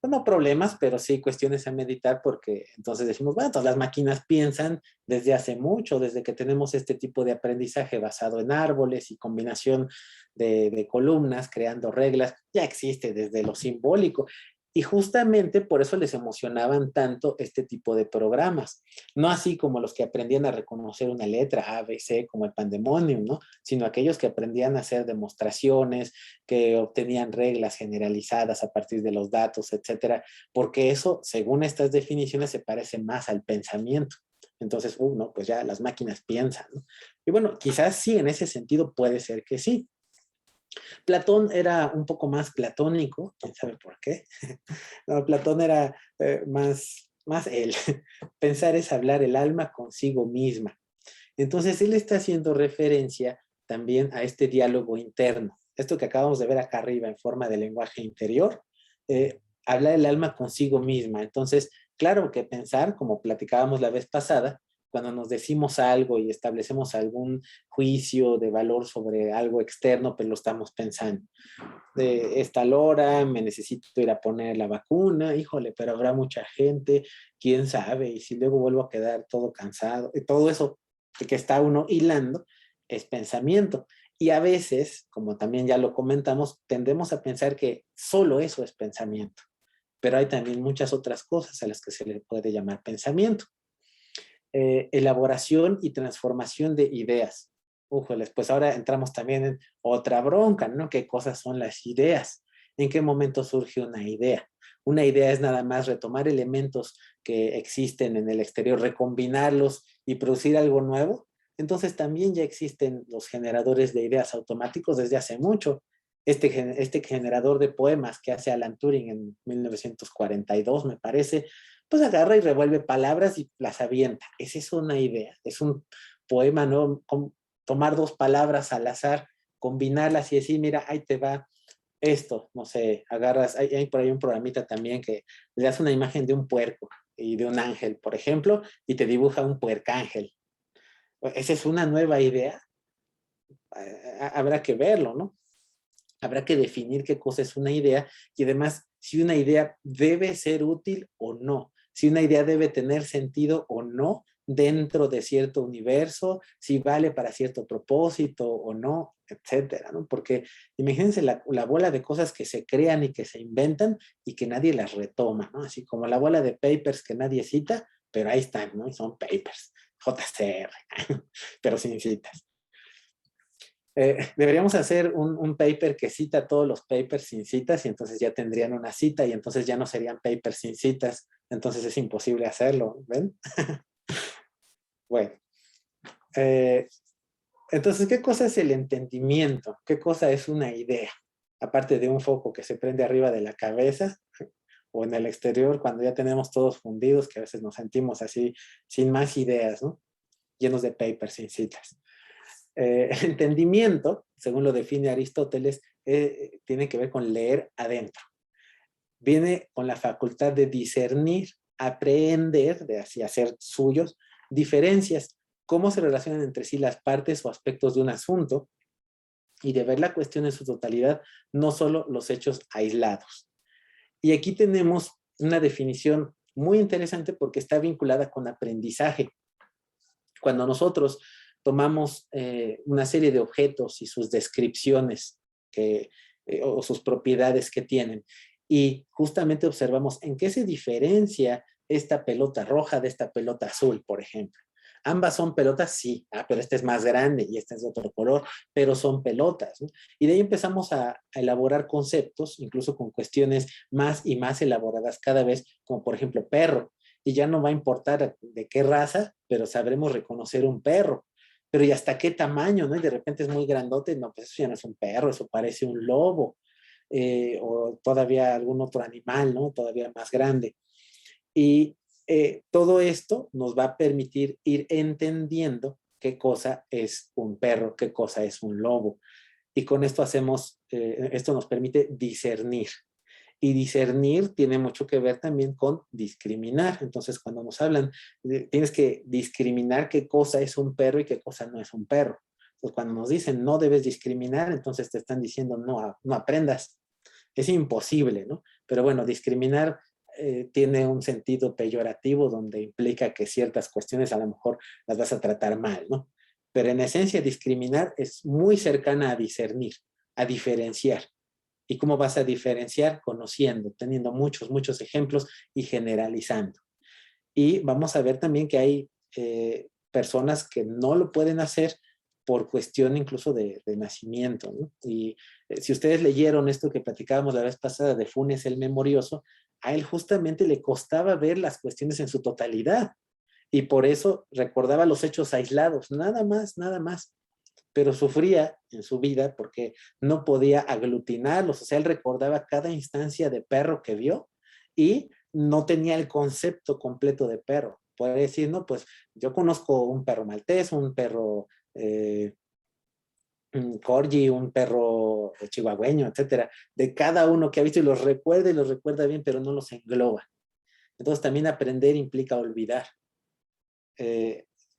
no problemas, pero sí cuestiones a meditar, porque entonces decimos, bueno, todas las máquinas piensan desde hace mucho, desde que tenemos este tipo de aprendizaje basado en árboles y combinación de columnas, creando reglas, ya existe desde lo simbólico. Y justamente por eso les emocionaban tanto este tipo de programas. No así como los que aprendían a reconocer una letra A, B, C, como el Pandemonium, ¿no? Sino aquellos que aprendían a hacer demostraciones, que obtenían reglas generalizadas a partir de los datos, etcétera, porque eso, según estas definiciones, se parece más al pensamiento. Entonces, no, pues ya las máquinas piensan, ¿no? Y bueno, quizás sí, en ese sentido puede ser que sí. Platón era un poco más platónico, quién sabe por qué. No, Platón era más él. Pensar es hablar el alma consigo misma. Entonces, él está haciendo referencia también a este diálogo interno. Esto que acabamos de ver acá arriba en forma de lenguaje interior, hablar el alma consigo misma. Entonces, claro que pensar, como platicábamos la vez pasada, cuando nos decimos algo y establecemos algún juicio de valor sobre algo externo, pues lo estamos pensando. De esta hora me necesito ir a poner la vacuna, híjole, pero habrá mucha gente, quién sabe, y si luego vuelvo a quedar todo cansado, y todo eso que está uno hilando es pensamiento. Y a veces, como también ya lo comentamos, tendemos a pensar que solo eso es pensamiento, pero hay también muchas otras cosas a las que se le puede llamar pensamiento. Elaboración y transformación de ideas. Újoles, pues ahora entramos también en otra bronca, ¿no? ¿Qué cosas son las ideas? ¿En qué momento surge una idea? Una idea es nada más retomar elementos que existen en el exterior, recombinarlos y producir algo nuevo. Entonces también ya existen los generadores de ideas automáticos desde hace mucho. Este generador de poemas que hace Alan Turing en 1942, me parece, pues agarra y revuelve palabras y las avienta. Esa es una idea, es un poema, ¿no? Tomar dos palabras al azar, combinarlas y decir, mira, ahí te va esto, no sé, agarras, hay por ahí un programita también que le das una imagen de un puerco y de un ángel, por ejemplo, y te dibuja un puercángel. Esa es una nueva idea, habrá que verlo, ¿no? Habrá que definir qué cosa es una idea y además si una idea debe ser útil o no, si una idea debe tener sentido o no dentro de cierto universo, si vale para cierto propósito o no, etcétera, ¿no? Porque imagínense la bola de cosas que se crean y que se inventan y que nadie las retoma, ¿no? Así como la bola de papers que nadie cita, pero ahí están, ¿no? Y son papers, JCR, pero sin citas. Deberíamos hacer un paper que cita todos los papers sin citas y entonces ya tendrían una cita y entonces ya no serían papers sin citas. Entonces es imposible hacerlo, ¿ven? Bueno, entonces, ¿qué cosa es el entendimiento? ¿Qué cosa es una idea? Aparte de un foco que se prende arriba de la cabeza, o en el exterior cuando ya tenemos todos fundidos, que a veces nos sentimos así sin más ideas, ¿no? Llenos de papers sin citas. Entendimiento, según lo define Aristóteles, tiene que ver con leer adentro. Viene con la facultad de discernir, aprehender, de así hacer suyos, diferencias, cómo se relacionan entre sí las partes o aspectos de un asunto, y de ver la cuestión en su totalidad, no solo los hechos aislados. Y aquí tenemos una definición muy interesante porque está vinculada con aprendizaje. Cuando nosotros tomamos una serie de objetos y sus descripciones o sus propiedades que tienen, y justamente observamos en qué se diferencia esta pelota roja de esta pelota azul, por ejemplo. Ambas son pelotas, sí, pero esta es más grande y esta es de otro color, pero son pelotas, ¿no? Y de ahí empezamos a elaborar conceptos, incluso con cuestiones más y más elaboradas cada vez, como por ejemplo perro. Y ya no va a importar de qué raza, pero sabremos reconocer un perro. Pero ¿y hasta qué tamaño, no? Y de repente es muy grandote, no, pues eso ya no es un perro, eso parece un lobo. O todavía algún otro animal, ¿no? Todavía más grande. Y todo esto nos va a permitir ir entendiendo qué cosa es un perro, qué cosa es un lobo. Y con esto esto nos permite discernir. Y discernir tiene mucho que ver también con discriminar. Entonces, cuando nos hablan, tienes que discriminar qué cosa es un perro y qué cosa no es un perro. Entonces, cuando nos dicen no debes discriminar, entonces te están diciendo no aprendas. Es imposible, ¿no? Pero bueno, discriminar tiene un sentido peyorativo donde implica que ciertas cuestiones a lo mejor las vas a tratar mal, ¿no? Pero en esencia discriminar es muy cercana a discernir, a diferenciar. ¿Y cómo vas a diferenciar? Conociendo, teniendo muchos ejemplos y generalizando. Y vamos a ver también que hay personas que no lo pueden hacer por cuestión incluso de nacimiento, ¿no? Y si ustedes leyeron esto que platicábamos la vez pasada de Funes el Memorioso, a él justamente le costaba ver las cuestiones en su totalidad y por eso recordaba los hechos aislados, nada más, pero sufría en su vida porque no podía aglutinarlos, o sea, él recordaba cada instancia de perro que vio y no tenía el concepto completo de perro. Puede decir, no, pues yo conozco un perro maltés, un perro un corgi, un perro chihuahueño, etcétera, de cada uno que ha visto y los recuerda bien, pero no los engloba. Entonces también aprender implica olvidar.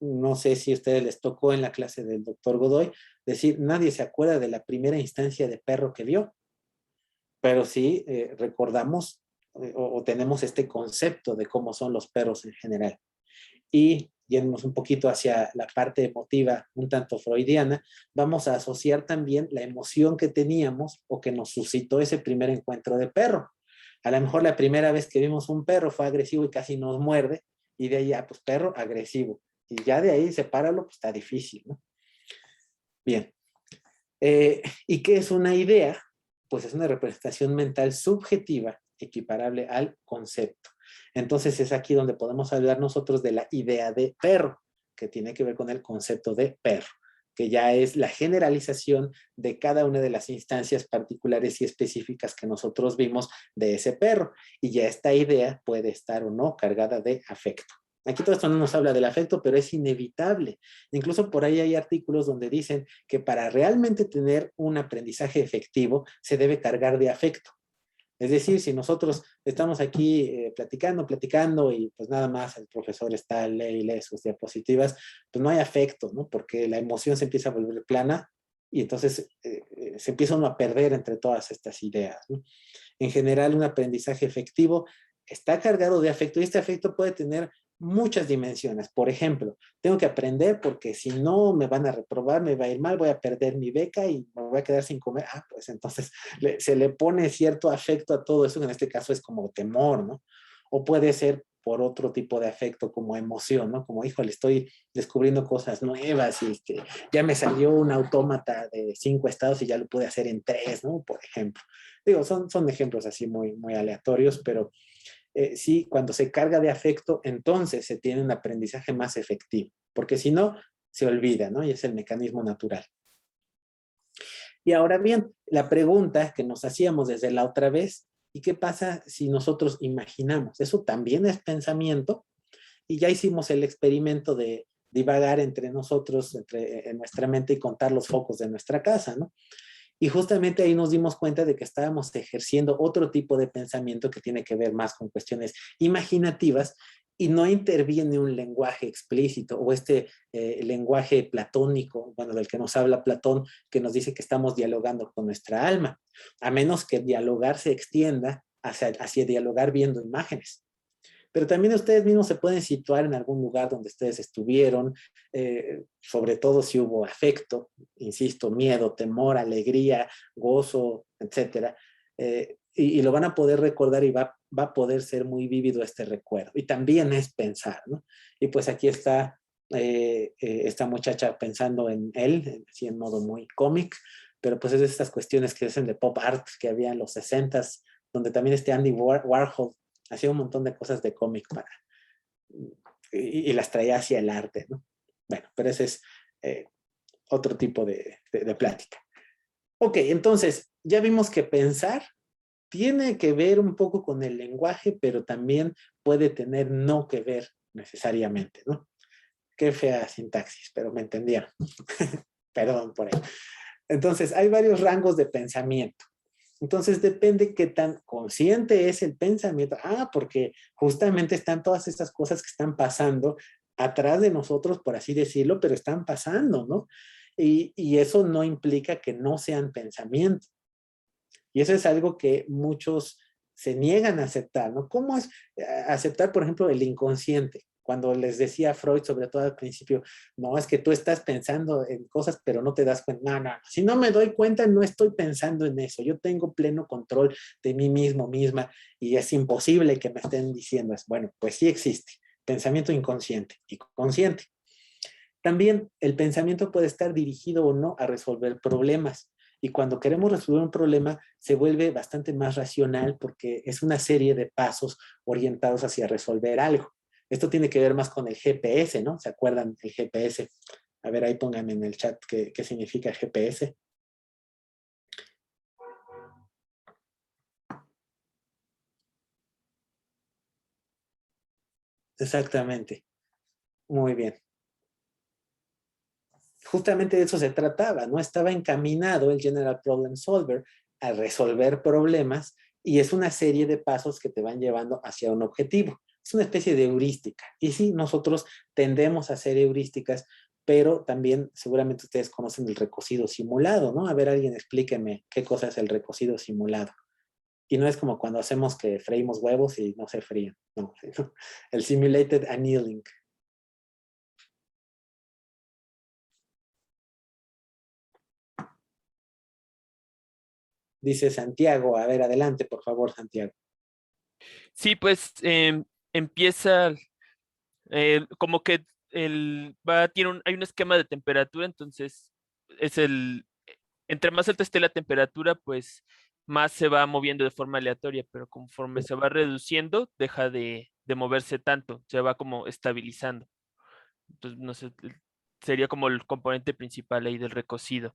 No sé si a ustedes les tocó en la clase del doctor Godoy decir, nadie se acuerda de la primera instancia de perro que vio, pero sí recordamos o tenemos este concepto de cómo son los perros en general. Y yéndonos un poquito hacia la parte emotiva, un tanto freudiana, vamos a asociar también la emoción que teníamos o que nos suscitó ese primer encuentro de perro. A lo mejor la primera vez que vimos un perro fue agresivo y casi nos muerde, y de ahí, pues perro agresivo. Y ya de ahí sepáralo, pues está difícil, ¿no? Bien. ¿Y qué es una idea? Pues es una representación mental subjetiva equiparable al concepto. Entonces es aquí donde podemos hablar nosotros de la idea de perro, que tiene que ver con el concepto de perro, que ya es la generalización de cada una de las instancias particulares y específicas que nosotros vimos de ese perro. Y ya esta idea puede estar o no cargada de afecto. Aquí todo esto no nos habla del afecto, pero es inevitable. Incluso por ahí hay artículos donde dicen que para realmente tener un aprendizaje efectivo se debe cargar de afecto. Es decir, si nosotros estamos aquí platicando y pues nada más el profesor está, lee sus diapositivas, pues no hay afecto, ¿no? Porque la emoción se empieza a volver plana y entonces se empieza uno a perder entre todas estas ideas, ¿no? En general, un aprendizaje efectivo está cargado de afecto y este afecto puede tener muchas dimensiones. Por ejemplo, tengo que aprender porque si no me van a reprobar, me va a ir mal, voy a perder mi beca y me voy a quedar sin comer. Pues entonces se le pone cierto afecto a todo eso, que en este caso es como temor, ¿no? O puede ser por otro tipo de afecto como emoción, ¿no? Como, híjole, estoy descubriendo cosas nuevas y ya me salió un autómata de 5 estados y ya lo pude hacer en 3, ¿no? Por ejemplo. Digo, son ejemplos así muy aleatorios, pero sí, cuando se carga de afecto, entonces se tiene un aprendizaje más efectivo, porque si no, se olvida, ¿no? Y es el mecanismo natural. Y ahora bien, la pregunta que nos hacíamos desde la otra vez, ¿Y qué pasa si nosotros imaginamos? Eso también es pensamiento, y ya hicimos el experimento de divagar entre nosotros, en nuestra mente, y contar los focos de nuestra casa, ¿no? Y justamente ahí nos dimos cuenta de que estábamos ejerciendo otro tipo de pensamiento que tiene que ver más con cuestiones imaginativas, y no interviene un lenguaje explícito o lenguaje platónico, bueno, del que nos habla Platón, que nos dice que estamos dialogando con nuestra alma, a menos que dialogar se extienda hacia dialogar viendo imágenes. Pero también ustedes mismos se pueden situar en algún lugar donde ustedes estuvieron, sobre todo si hubo afecto, insisto, miedo, temor, alegría, gozo, etcétera, y lo van a poder recordar, y va a poder ser muy vívido este recuerdo. Y también es pensar, ¿no? Y pues aquí está esta muchacha pensando en él, así en modo muy cómic, pero pues es de estas cuestiones que hacen de pop art que había en los 60s, donde también Andy Warhol hacía un montón de cosas de cómic y las traía hacia el arte, ¿no? Bueno, pero ese es otro tipo de plática. Ok, entonces, ya vimos que pensar tiene que ver un poco con el lenguaje, pero también puede tener no que ver necesariamente, ¿no? Qué fea sintaxis, pero me entendieron. Perdón por ahí. Entonces, hay varios rangos de pensamiento. Entonces depende qué tan consciente es el pensamiento. Porque justamente están todas estas cosas que están pasando atrás de nosotros, por así decirlo, pero están pasando, ¿no? Y eso no implica que no sean pensamientos. Y eso es algo que muchos se niegan a aceptar, ¿no? ¿Cómo es aceptar, por ejemplo, el inconsciente? Cuando les decía Freud, sobre todo al principio, no, es que tú estás pensando en cosas, pero no te das cuenta. No, si no me doy cuenta, no estoy pensando en eso. Yo tengo pleno control de mí mismo, misma, y es imposible que me estén diciendo eso. Bueno, pues sí existe pensamiento inconsciente y consciente. También el pensamiento puede estar dirigido o no a resolver problemas. Y cuando queremos resolver un problema, se vuelve bastante más racional, porque es una serie de pasos orientados hacia resolver algo. Esto tiene que ver más con el GPS, ¿no? ¿Se acuerdan del GPS? A ver, ahí pónganme en el chat qué significa GPS. Exactamente. Muy bien. Justamente de eso se trataba, ¿no? Estaba encaminado el General Problem Solver a resolver problemas, y es una serie de pasos que te van llevando hacia un objetivo. Es una especie de heurística. Y sí, nosotros tendemos a hacer heurísticas, pero también seguramente ustedes conocen el recocido simulado, ¿no? A ver, alguien explíqueme qué cosa es el recocido simulado. Y no es como cuando hacemos que freímos huevos y no se fríen. No, el simulated annealing. Dice Santiago. A ver, adelante, por favor, Santiago. Sí, pues empieza como que hay un esquema de temperatura, entonces es entre más alta esté la temperatura, pues más se va moviendo de forma aleatoria, pero conforme se va reduciendo, deja de moverse tanto, se va como estabilizando. Entonces, no sé, sería como el componente principal ahí del recocido.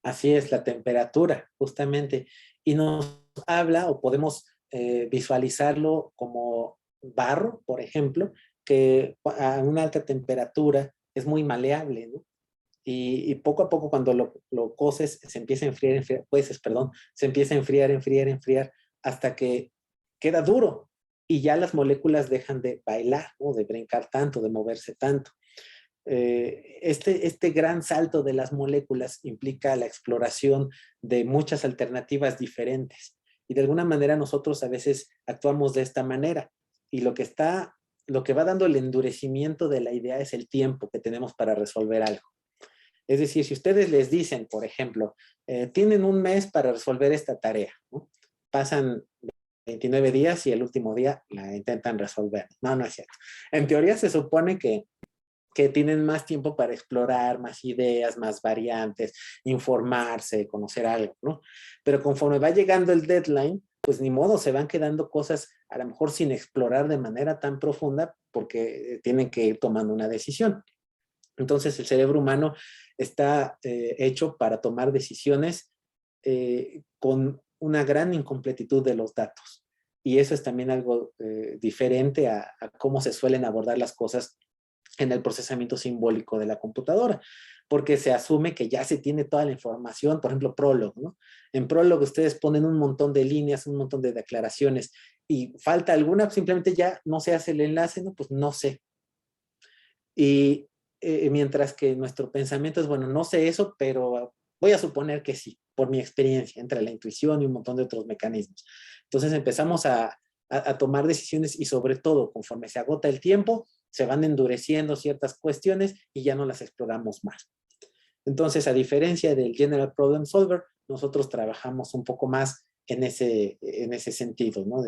Así es, la temperatura, justamente. Y nos habla, o podemos visualizarlo como barro, por ejemplo, que a una alta temperatura es muy maleable, ¿no? Y poco a poco, cuando lo coces, se empieza a enfriar, perdón, se empieza a enfriar, hasta que queda duro, y ya las moléculas dejan de bailar, ¿no? De brincar tanto, de moverse tanto. Este gran salto de las moléculas implica la exploración de muchas alternativas diferentes, y de alguna manera nosotros a veces actuamos de esta manera, y lo que va dando el endurecimiento de la idea es el tiempo que tenemos para resolver algo. Es decir, si ustedes les dicen, por ejemplo, tienen un mes para resolver esta tarea, ¿no? Pasan 29 días y el último día la intentan resolver. No, no es cierto. En teoría se supone que tienen más tiempo para explorar más ideas, más variantes, informarse, conocer algo, ¿no? Pero conforme va llegando el deadline, pues ni modo, se van quedando cosas a lo mejor sin explorar de manera tan profunda, porque tienen que ir tomando una decisión. Entonces el cerebro humano está hecho para tomar decisiones con una gran incompletitud de los datos. Y eso es también algo diferente a cómo se suelen abordar las cosas en el procesamiento simbólico de la computadora, porque se asume que ya se tiene toda la información, por ejemplo, Prolog, ¿no? En Prolog ustedes ponen un montón de líneas, un montón de declaraciones, y falta alguna, simplemente ya no se hace el enlace, ¿no? Pues no sé. Y mientras que nuestro pensamiento es, bueno, no sé eso, pero voy a suponer que sí, por mi experiencia, entre la intuición y un montón de otros mecanismos. Entonces empezamos a tomar decisiones y sobre todo, conforme se agota el tiempo, se van endureciendo ciertas cuestiones y ya no las exploramos más. Entonces, a diferencia del General Problem Solver, nosotros trabajamos un poco más en ese sentido, ¿no?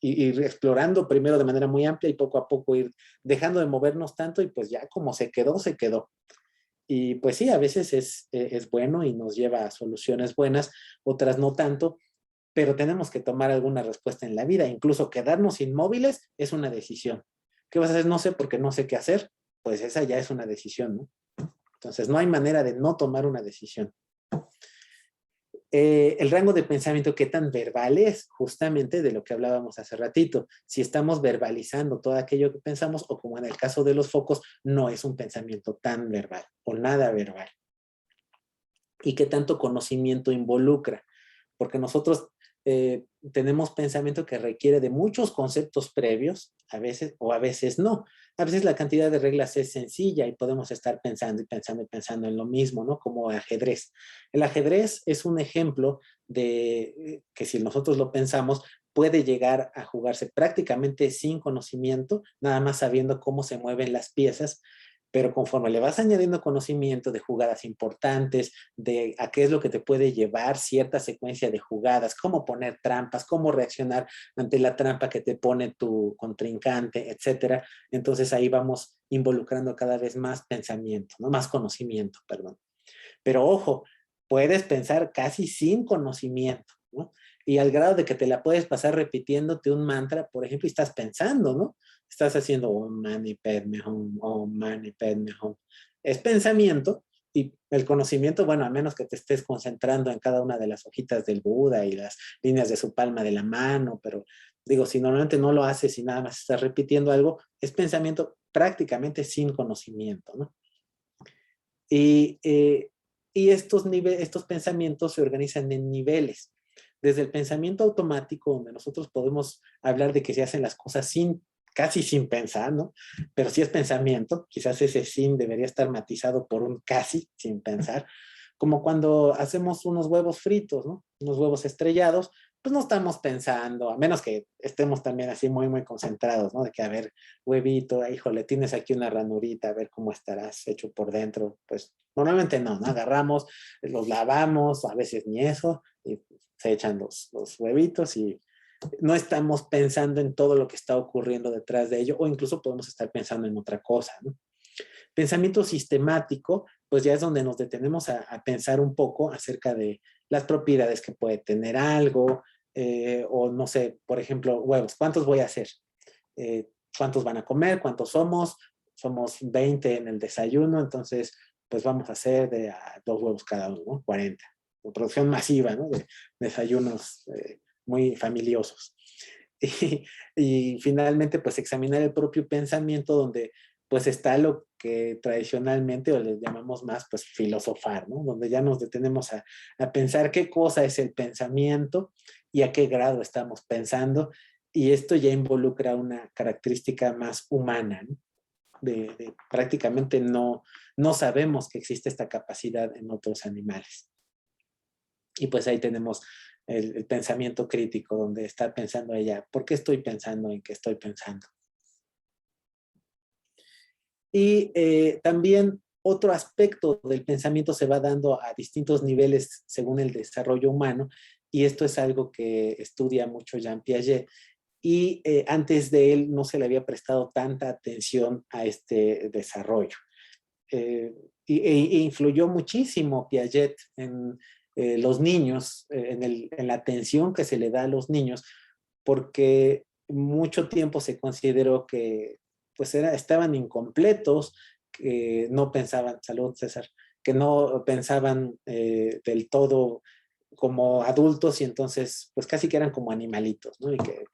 Ir explorando primero de manera muy amplia y poco a poco ir dejando de movernos tanto y pues ya como se quedó, se quedó. Y pues sí, a veces es bueno y nos lleva a soluciones buenas, otras no tanto, pero tenemos que tomar alguna respuesta en la vida. Incluso quedarnos inmóviles es una decisión. ¿Qué vas a hacer? No sé porque no sé qué hacer. Pues esa ya es una decisión, ¿no? Entonces no hay manera de no tomar una decisión. El rango de pensamiento, ¿qué tan verbal es? Justamente de lo que hablábamos hace ratito. Si estamos verbalizando todo aquello que pensamos, o como en el caso de los focos, no es un pensamiento tan verbal o nada verbal. ¿Y qué tanto conocimiento involucra? Porque nosotros tenemos pensamiento que requiere de muchos conceptos previos, a veces o a veces no. A veces la cantidad de reglas es sencilla y podemos estar pensando y pensando y pensando en lo mismo, ¿no? Como ajedrez. El ajedrez es un ejemplo de que si nosotros lo pensamos, puede llegar a jugarse prácticamente sin conocimiento, nada más sabiendo cómo se mueven las piezas, pero conforme le vas añadiendo conocimiento de jugadas importantes, de a qué es lo que te puede llevar cierta secuencia de jugadas, cómo poner trampas, cómo reaccionar ante la trampa que te pone tu contrincante, etcétera. Entonces ahí vamos involucrando cada vez más pensamiento, ¿no? Más conocimiento, perdón. Pero ojo, puedes pensar casi sin conocimiento, ¿no? Y al grado de que te la puedes pasar repitiéndote un mantra, por ejemplo, y estás pensando, ¿no? Estás haciendo Om Mani Padme Hum, Om Mani Padme Hum. Es pensamiento y el conocimiento, bueno, a menos que te estés concentrando en cada una de las hojitas del Buda y las líneas de su palma de la mano, pero digo, si normalmente no lo haces y nada más estás repitiendo algo, es pensamiento prácticamente sin conocimiento, ¿no? Y estos pensamientos se organizan en niveles. Desde el pensamiento automático, donde nosotros podemos hablar de que se hacen las cosas casi sin pensar, ¿no? Pero si es pensamiento, quizás ese sin debería estar matizado por un casi sin pensar, como cuando hacemos unos huevos fritos, ¿no? Unos huevos estrellados, pues no estamos pensando, a menos que estemos también así muy, muy concentrados, ¿no? De que, a ver, huevito, híjole, tienes aquí una ranurita, a ver cómo estarás hecho por dentro. Pues normalmente no, ¿no? Agarramos, los lavamos, a veces ni eso, y se echan los huevitos y no estamos pensando en todo lo que está ocurriendo detrás de ello, o incluso podemos estar pensando en otra cosa, ¿no? Pensamiento sistemático, pues ya es donde nos detenemos a pensar un poco acerca de las propiedades que puede tener algo, o no sé, por ejemplo, huevos, ¿cuántos voy a hacer? ¿Cuántos van a comer? ¿Cuántos somos? Somos 20 en el desayuno, entonces pues vamos a hacer de 2 huevos cada uno, ¿no? 40. Producción masiva, ¿no? De desayunos muy familiosos. Y finalmente, pues examinar el propio pensamiento donde pues está lo que tradicionalmente o le llamamos más pues filosofar, ¿no? Donde ya nos detenemos a pensar qué cosa es el pensamiento y a qué grado estamos pensando, y esto ya involucra una característica más humana, ¿no? Prácticamente no sabemos que existe esta capacidad en otros animales. Y pues ahí tenemos el pensamiento crítico, donde está pensando ella, ¿por qué estoy pensando en qué estoy pensando? Y también otro aspecto del pensamiento se va dando a distintos niveles según el desarrollo humano, y esto es algo que estudia mucho Jean Piaget, y antes de él no se le había prestado tanta atención a este desarrollo. E influyó muchísimo Piaget en los niños, en la atención que se le da a los niños, porque mucho tiempo se consideró que pues estaban incompletos, que no pensaban, salud César, que no pensaban del todo como adultos y entonces pues casi que eran como animalitos, ¿no? Y que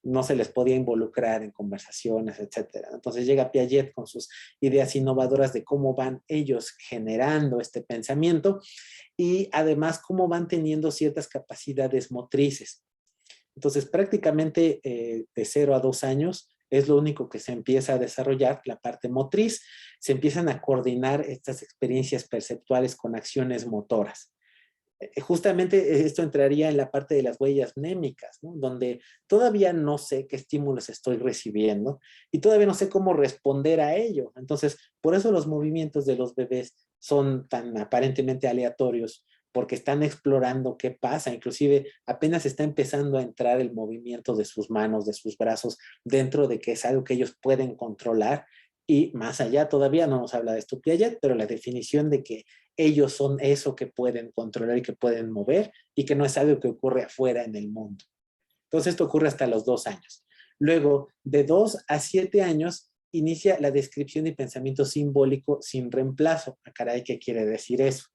no se les podía involucrar en conversaciones, etcétera. Entonces llega Piaget con sus ideas innovadoras de cómo van ellos generando este pensamiento y además cómo van teniendo ciertas capacidades motrices. Entonces prácticamente de 0 a 2 años es lo único que se empieza a desarrollar, la parte motriz, se empiezan a coordinar estas experiencias perceptuales con acciones motoras. Justamente esto entraría en la parte de las huellas mnémicas, ¿no? Donde todavía no sé qué estímulos estoy recibiendo y todavía no sé cómo responder a ello. Entonces, por eso los movimientos de los bebés son tan aparentemente aleatorios, porque están explorando qué pasa. Inclusive apenas está empezando a entrar el movimiento de sus manos, de sus brazos, dentro de que es algo que ellos pueden controlar. Y más allá todavía no nos habla de esto Piaget, pero la definición de que ellos son eso que pueden controlar y que pueden mover y que no es algo que ocurre afuera en el mundo. Entonces esto ocurre hasta los 2 años. Luego, de 2 a 7 años, inicia la descripción y pensamiento simbólico sin reemplazo. Ah, caray, ¿qué quiere decir eso?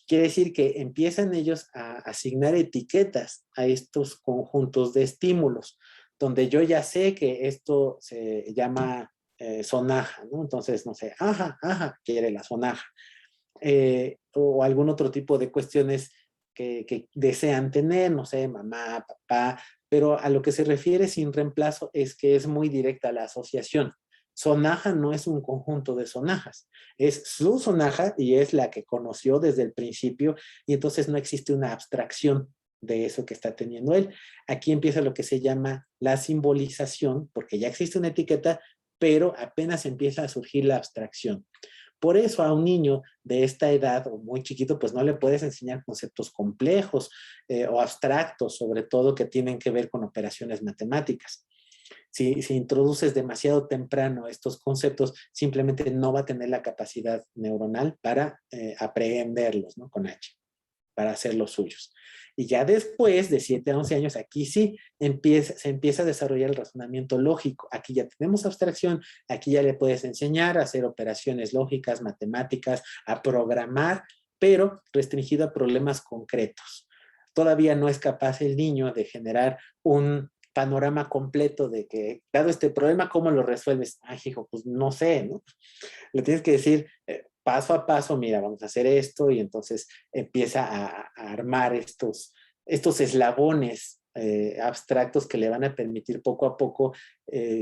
Quiere decir que empiezan ellos a asignar etiquetas a estos conjuntos de estímulos, donde yo ya sé que esto se llama sonaja, ¿no? Entonces, no sé, ajá, quiere la sonaja. O algún otro tipo de cuestiones que desean tener, no sé, mamá, papá, pero a lo que se refiere sin reemplazo es que es muy directa la asociación. Sonaja no es un conjunto de sonajas, es su sonaja y es la que conoció desde el principio y entonces no existe una abstracción de eso que está teniendo él. Aquí empieza lo que se llama la simbolización, porque ya existe una etiqueta, pero apenas empieza a surgir la abstracción. Por eso a un niño de esta edad o muy chiquito, pues no le puedes enseñar conceptos complejos o abstractos, sobre todo que tienen que ver con operaciones matemáticas. Si introduces demasiado temprano estos conceptos, simplemente no va a tener la capacidad neuronal para aprehenderlos, ¿no? Con H, para hacer los suyos. Y ya después de 7 a 11 años, aquí sí se empieza a desarrollar el razonamiento lógico. Aquí ya tenemos abstracción, aquí ya le puedes enseñar a hacer operaciones lógicas, matemáticas, a programar, pero restringido a problemas concretos. Todavía no es capaz el niño de generar un panorama completo de que, dado este problema, ¿cómo lo resuelves? Ay, hijo, pues no sé, ¿no? Le tienes que decir paso a paso, mira, vamos a hacer esto y entonces empieza a armar estos eslabones abstractos que le van a permitir poco a poco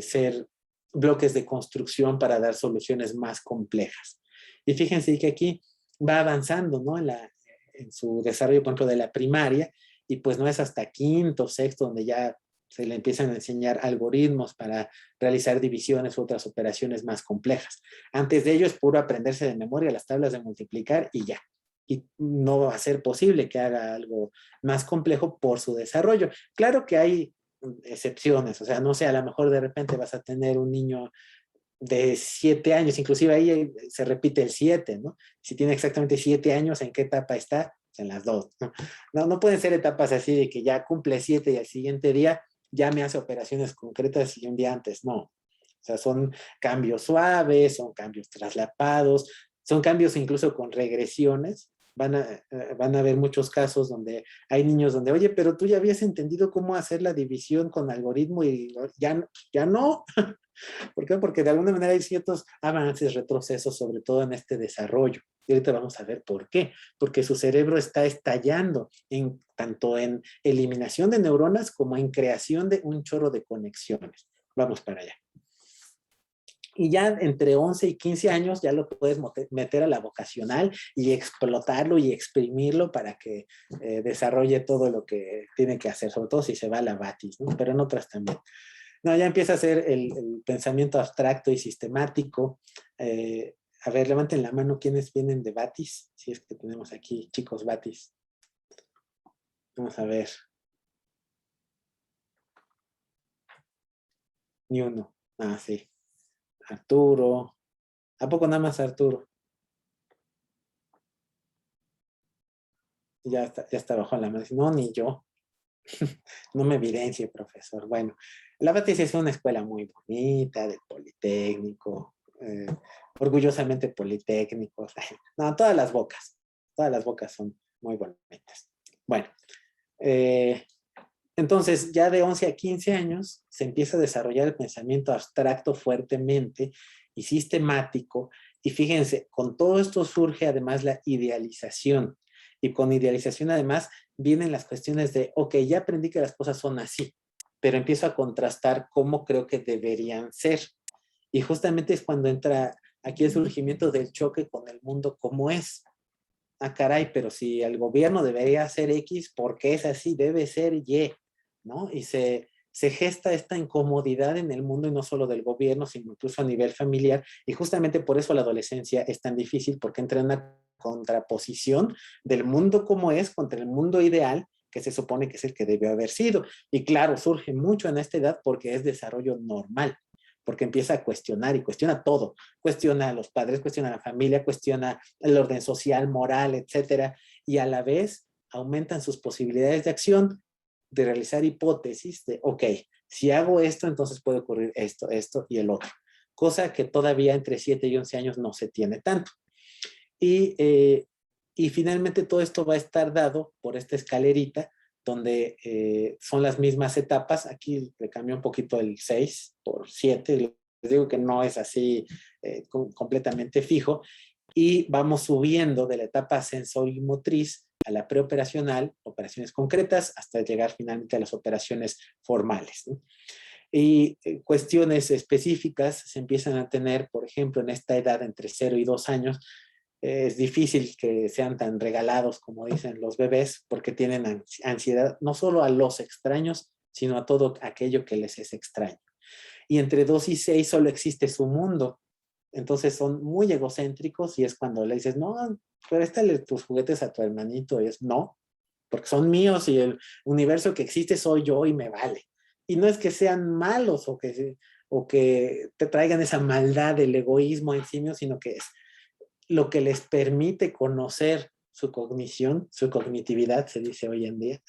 ser bloques de construcción para dar soluciones más complejas. Y fíjense que aquí va avanzando, ¿no? En su desarrollo, por ejemplo, de la primaria, y pues no es hasta quinto, sexto, donde ya se le empiezan a enseñar algoritmos para realizar divisiones u otras operaciones más complejas. Antes de ello es puro aprenderse de memoria las tablas de multiplicar y ya. Y no va a ser posible que haga algo más complejo por su desarrollo. Claro que hay excepciones, o sea, no sé, a lo mejor de repente vas a tener un niño de 7 años, inclusive ahí se repite el 7, ¿no? Si tiene exactamente 7 años, ¿en qué etapa está? En las dos, ¿no? No pueden ser etapas así de que ya cumple 7 y al siguiente día ya me hace operaciones concretas y un día antes, no. O sea, son cambios suaves, son cambios traslapados, son cambios incluso con regresiones. Van a haber muchos casos donde hay niños donde, oye, pero tú ya habías entendido cómo hacer la división con algoritmo y ya no. ¿Por qué? Porque de alguna manera hay ciertos avances, retrocesos, sobre todo en este desarrollo. Y ahorita vamos a ver por qué. Porque su cerebro está estallando tanto en eliminación de neuronas como en creación de un chorro de conexiones. Vamos para allá. Y ya entre 11 y 15 años ya lo puedes meter a la vocacional y explotarlo y exprimirlo para que desarrolle todo lo que tiene que hacer, sobre todo si se va a la BATIS, ¿no? Pero en otras también. No, ya empieza a ser el pensamiento abstracto y sistemático. A ver, levanten la mano quienes vienen de BATIS, si es que tenemos aquí chicos BATIS. Vamos a ver. Ni uno. Ah, sí. Arturo. ¿A poco nada más Arturo? Ya está bajo la mano. No, ni yo. No me evidencie, profesor. Bueno, la BATIS es una escuela muy bonita, del Politécnico, orgullosamente politécnicos. No, todas las bocas son muy bonitas. Bueno, entonces ya de 11 a 15 años se empieza a desarrollar el pensamiento abstracto fuertemente y sistemático. Y fíjense, con todo esto surge además la idealización. Y con idealización además vienen las cuestiones de, ok, ya aprendí que las cosas son así, pero empiezo a contrastar cómo creo que deberían ser. Y justamente es cuando entra aquí el surgimiento del choque con el mundo como es. Ah, caray, pero si el gobierno debería hacer X, ¿por qué es así? Debe ser Y, ¿no? Y se gesta esta incomodidad en el mundo, y no solo del gobierno, sino incluso a nivel familiar. Y justamente por eso la adolescencia es tan difícil, porque entra en una contraposición del mundo como es contra el mundo ideal, que se supone que es el que debió haber sido. Y claro, surge mucho en esta edad porque es desarrollo normal, porque empieza a cuestionar y cuestiona todo. Cuestiona a los padres, cuestiona a la familia, cuestiona el orden social, moral, etcétera, y a la vez aumentan sus posibilidades de acción, de realizar hipótesis de, ok, si hago esto, entonces puede ocurrir esto, esto y el otro. Cosa que todavía entre 7 y 11 años no se tiene tanto. Y finalmente todo esto va a estar dado por esta escalerita, donde son las mismas etapas. Aquí le cambié un poquito el 6 por 7. Les digo que no es así completamente fijo. Y vamos subiendo de la etapa sensorimotriz a la preoperacional, operaciones concretas, hasta llegar finalmente a las operaciones formales, ¿no? Y cuestiones específicas se empiezan a tener, por ejemplo, en esta edad entre 0 y 2 años. Es difícil que sean tan regalados como dicen los bebés, porque tienen ansiedad no solo a los extraños, sino a todo aquello que les es extraño. Y entre 2 y 6 solo existe su mundo. Entonces son muy egocéntricos, y es cuando le dices, no, préstale tus juguetes a tu hermanito. Y es, no, porque son míos y el universo que existe soy yo y me vale. Y no es que sean malos o que te traigan esa maldad del egoísmo en sí, sino que es lo que les permite conocer su cognición, su cognitividad, se dice hoy en día,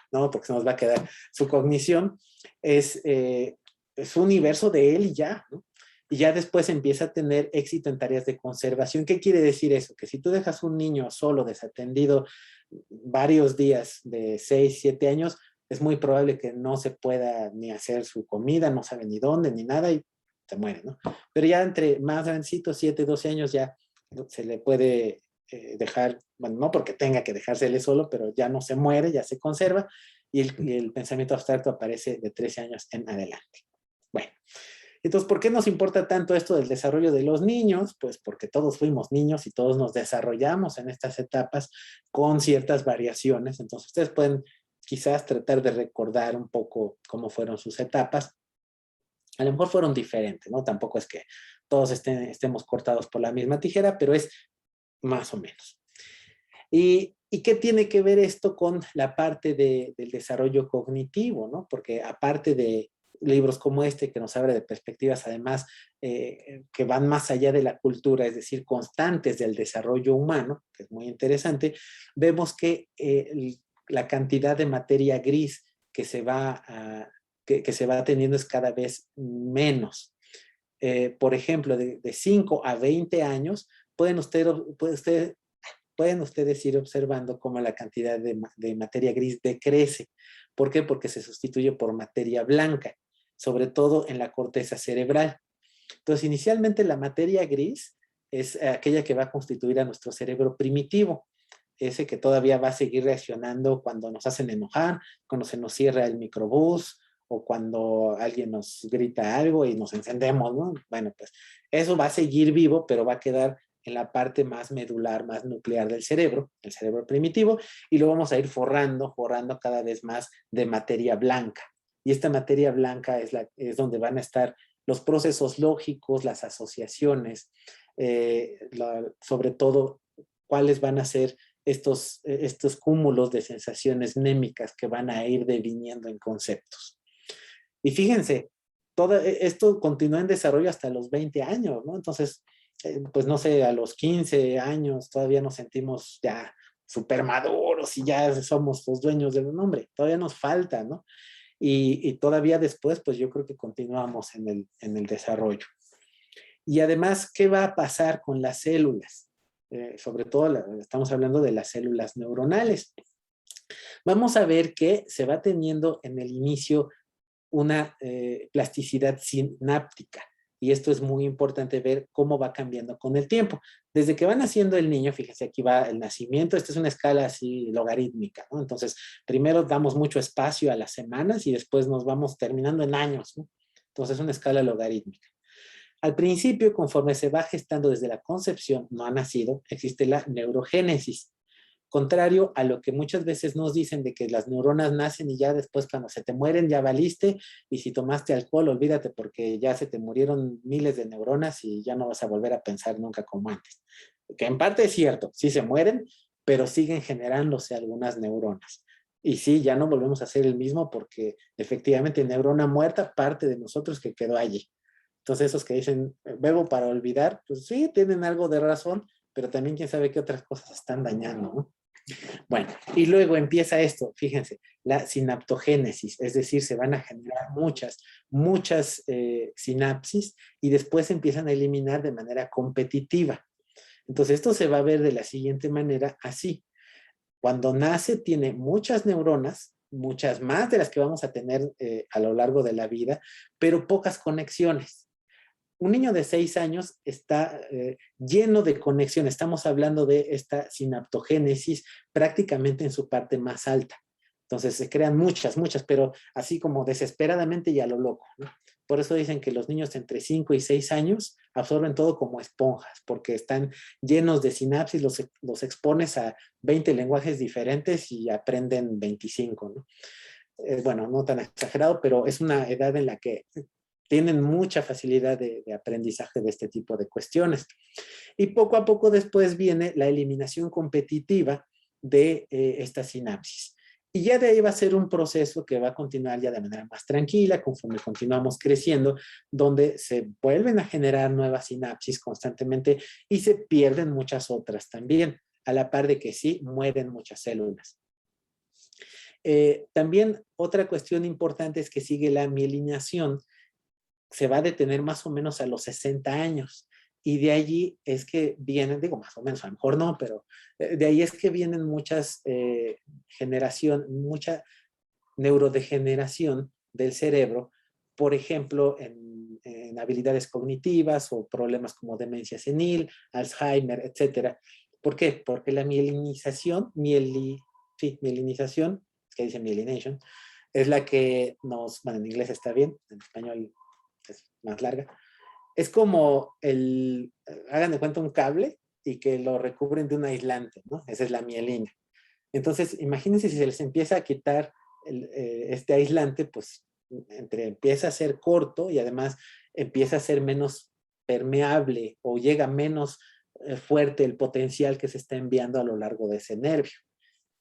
no, porque se nos va a quedar, su cognición es un universo de él y ya, ¿no? Y ya después empieza a tener éxito en tareas de conservación. ¿Qué quiere decir eso? Que si tú dejas un niño solo, desatendido, varios días de 6, 7 años, es muy probable que no se pueda ni hacer su comida, no sabe ni dónde, ni nada, y se muere, ¿no? Pero ya entre más grandecitos, 7, 12 años, ya se le puede dejar, bueno, no porque tenga que dejársele solo, pero ya no se muere, ya se conserva, y el pensamiento abstracto aparece de 13 años en adelante. Bueno, entonces, ¿por qué nos importa tanto esto del desarrollo de los niños? Pues porque todos fuimos niños y todos nos desarrollamos en estas etapas con ciertas variaciones. Entonces, ustedes pueden quizás tratar de recordar un poco cómo fueron sus etapas. A lo mejor fueron diferentes, ¿no? Tampoco es que todos estemos cortados por la misma tijera, pero es más o menos. ¿Y qué tiene que ver esto con la parte del desarrollo cognitivo, ¿no? Porque aparte de libros como este, que nos habla de perspectivas además que van más allá de la cultura, es decir, constantes del desarrollo humano, que es muy interesante, vemos que la cantidad de materia gris que se va que se va teniendo es cada vez menos. Por ejemplo, de 5 a 20 años, pueden ustedes ir observando cómo la cantidad de materia gris decrece. ¿Por qué? Porque se sustituye por materia blanca, sobre todo en la corteza cerebral. Entonces, inicialmente la materia gris es aquella que va a constituir a nuestro cerebro primitivo, ese que todavía va a seguir reaccionando cuando nos hacen enojar, cuando se nos cierra el microbús, o cuando alguien nos grita algo y nos encendemos, ¿no? Bueno, pues eso va a seguir vivo, pero va a quedar en la parte más medular, más nuclear del cerebro, el cerebro primitivo, y lo vamos a ir forrando cada vez más de materia blanca. Y esta materia blanca es donde van a estar los procesos lógicos, las asociaciones, sobre todo cuáles van a ser estos cúmulos de sensaciones mnémicas que van a ir deviniendo en conceptos. Y fíjense, todo esto continúa en desarrollo hasta los 20 años, ¿no? Entonces, pues no sé, a los 15 años todavía nos sentimos ya súper maduros y ya somos los dueños del nombre. Todavía nos falta, ¿no? Y todavía después, pues yo creo que continuamos en el desarrollo. Y además, ¿qué va a pasar con las células? Sobre todo, estamos hablando de las células neuronales. vamos a ver que se va teniendo en el inicio una plasticidad sináptica. Y esto es muy importante ver cómo va cambiando con el tiempo. Desde que va naciendo el niño, fíjense, aquí va el nacimiento, esta es una escala así logarítmica, ¿no? Entonces, primero damos mucho espacio a las semanas y después nos vamos terminando en años, ¿no? Entonces, es una escala logarítmica. Al principio, conforme se va gestando desde la concepción, no ha nacido, existe la neurogénesis. Contrario a lo que muchas veces nos dicen de que las neuronas nacen y ya después cuando se te mueren ya valiste, y si tomaste alcohol olvídate porque ya se te murieron miles de neuronas y ya no vas a volver a pensar nunca como antes. Que en parte es cierto, sí se mueren, pero siguen generándose algunas neuronas. Y sí, ya no volvemos a ser el mismo porque efectivamente neurona muerta, parte de nosotros que quedó allí. Entonces esos que dicen, bebo para olvidar, pues sí, tienen algo de razón, pero también quién sabe qué otras cosas están dañando, ¿no? Bueno, y luego empieza esto, fíjense, la sinaptogénesis, es decir, se van a generar muchas sinapsis y después se empiezan a eliminar de manera competitiva. Entonces esto se va a ver de la siguiente manera, así. Cuando nace tiene muchas neuronas, muchas más de las que vamos a tener a lo largo de la vida, pero pocas conexiones. Un niño de 6 años está lleno de conexiones. Estamos hablando de esta sinaptogénesis prácticamente en su parte más alta. Entonces se crean muchas, pero así como desesperadamente y a lo loco, ¿no? Por eso dicen que los niños entre 5 y 6 años absorben todo como esponjas, porque están llenos de sinapsis, los expones a 20 lenguajes diferentes y aprenden 25, ¿no? Bueno, no tan exagerado, pero es una edad en la que tienen mucha facilidad de aprendizaje de este tipo de cuestiones. Y poco a poco después viene la eliminación competitiva de esta sinapsis. Y ya de ahí va a ser un proceso que va a continuar ya de manera más tranquila, conforme continuamos creciendo, donde se vuelven a generar nuevas sinapsis constantemente y se pierden muchas otras también, a la par de que sí mueren muchas células. También otra cuestión importante es que sigue la mielinación, se va a detener más o menos a los 60 años. Y de allí es que vienen, digo más o menos, a lo mejor no, pero de ahí es que vienen muchas mucha neurodegeneración del cerebro, por ejemplo, en habilidades cognitivas o problemas como demencia senil, Alzheimer, etcétera. ¿Por qué? Porque la mielinización, mielinización, que dice mielination, es la que bueno, en inglés está bien, en español es más larga. Es como hagan de cuenta un cable y que lo recubren de un aislante, ¿no? Esa es la mielina. Entonces, imagínense si se les empieza a quitar este aislante, pues empieza a ser corto y además empieza a ser menos permeable o llega menos fuerte el potencial que se está enviando a lo largo de ese nervio.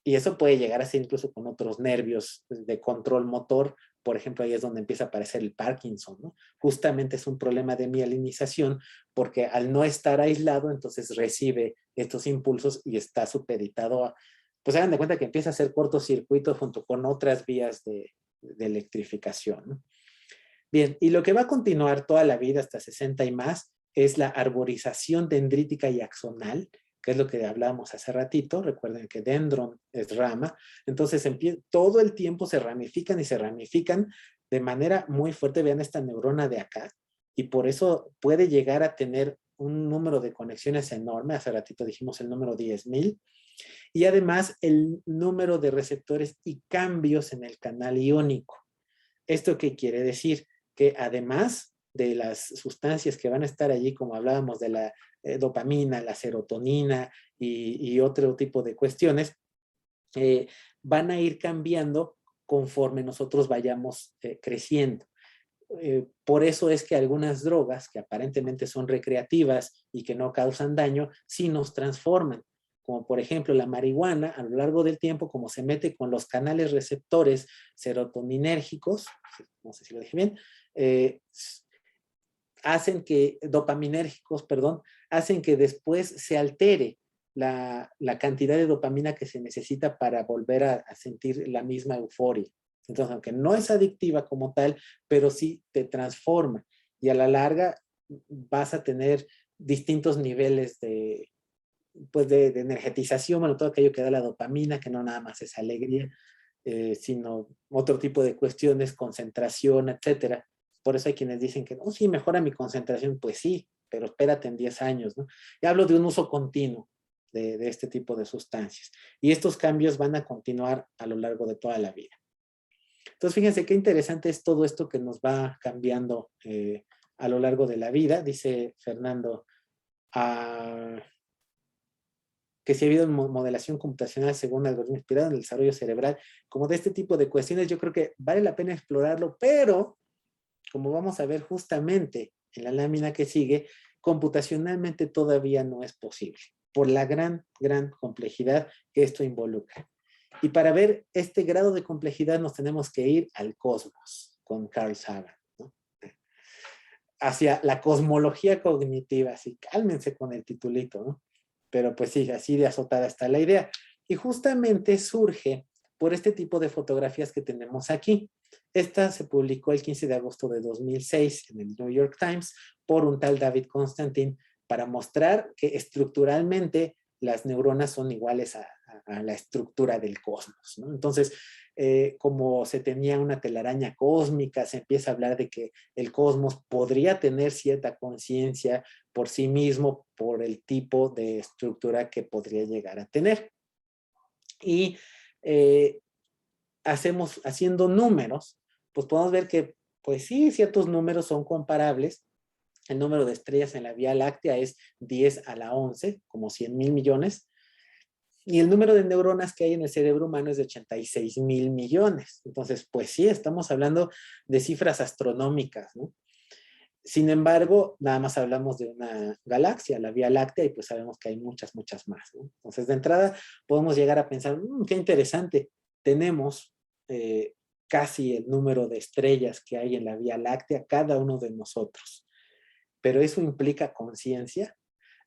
Y eso puede llegar a ser incluso con otros nervios de control motor. Por ejemplo, ahí es donde empieza a aparecer el Parkinson, ¿no? Justamente es un problema de mielinización porque al no estar aislado, entonces recibe estos impulsos y está supeditado a, pues hagan de cuenta que empieza a hacer cortocircuito junto con otras vías de electrificación, ¿no? Bien, y lo que va a continuar toda la vida hasta 60 y más es la arborización dendrítica y axonal, que es lo que hablábamos hace ratito. Recuerden que dendron es rama. Entonces, todo el tiempo se ramifican y se ramifican de manera muy fuerte. Vean esta neurona de acá. Y por eso puede llegar a tener un número de conexiones enorme. Hace ratito dijimos el número 10,000. Y además el número de receptores y cambios en el canal iónico. ¿Esto qué quiere decir? Que además de las sustancias que van a estar allí, como hablábamos de la dopamina, la serotonina y otro tipo de cuestiones, van a ir cambiando conforme nosotros vayamos creciendo. Por eso es que algunas drogas que aparentemente son recreativas y que no causan daño, sí nos transforman. Como por ejemplo la marihuana, a lo largo del tiempo, como se mete con los canales receptores serotoninérgicos, no sé si lo dije bien, dopaminérgicos, perdón, hacen que después se altere la cantidad de dopamina que se necesita para volver a sentir la misma euforia. Entonces, aunque no es adictiva como tal, pero sí te transforma y a la larga vas a tener distintos niveles de pues de energetización, bueno, todo aquello que da la dopamina, que no nada más es alegría, sino otro tipo de cuestiones, concentración, etcétera. Por eso hay quienes dicen que, no, sí, mejora mi concentración. Pues sí, pero espérate en 10 años, ¿no? Y hablo de un uso continuo de este tipo de sustancias. Y estos cambios van a continuar a lo largo de toda la vida. Entonces, fíjense qué interesante es todo esto que nos va cambiando a lo largo de la vida. Dice Fernando, que si ha habido modelación computacional según algoritmo inspirado en el desarrollo cerebral, como de este tipo de cuestiones, yo creo que vale la pena explorarlo, pero como vamos a ver justamente en la lámina que sigue, computacionalmente todavía no es posible, por la gran complejidad que esto involucra. Y para ver este grado de complejidad nos tenemos que ir al cosmos, con Carl Sagan, ¿no? Hacia la cosmología cognitiva, así cálmense con el titulito, ¿no? Pero pues sí, así de azotada está la idea. Y justamente surge por este tipo de fotografías que tenemos aquí. Esta se publicó el 15 de agosto de 2006 en el New York Times por un tal David Constantine para mostrar que estructuralmente las neuronas son iguales a la estructura del cosmos, ¿no? Entonces, como se tenía una telaraña cósmica, se empieza a hablar de que el cosmos podría tener cierta conciencia por sí mismo, por el tipo de estructura que podría llegar a tener. Y haciendo números, pues podemos ver que, pues sí, ciertos números son comparables. El número de estrellas en la Vía Láctea es 10 a la 11, como 100,000 millones. Y el número de neuronas que hay en el cerebro humano es de 86,000 millones. Entonces, pues sí, estamos hablando de cifras astronómicas, ¿no? Sin embargo, nada más hablamos de una galaxia, la Vía Láctea, y pues sabemos que hay muchas más, ¿no? Entonces, de entrada, podemos llegar a pensar, qué interesante, tenemos casi el número de estrellas que hay en la Vía Láctea, cada uno de nosotros. Pero eso implica conciencia.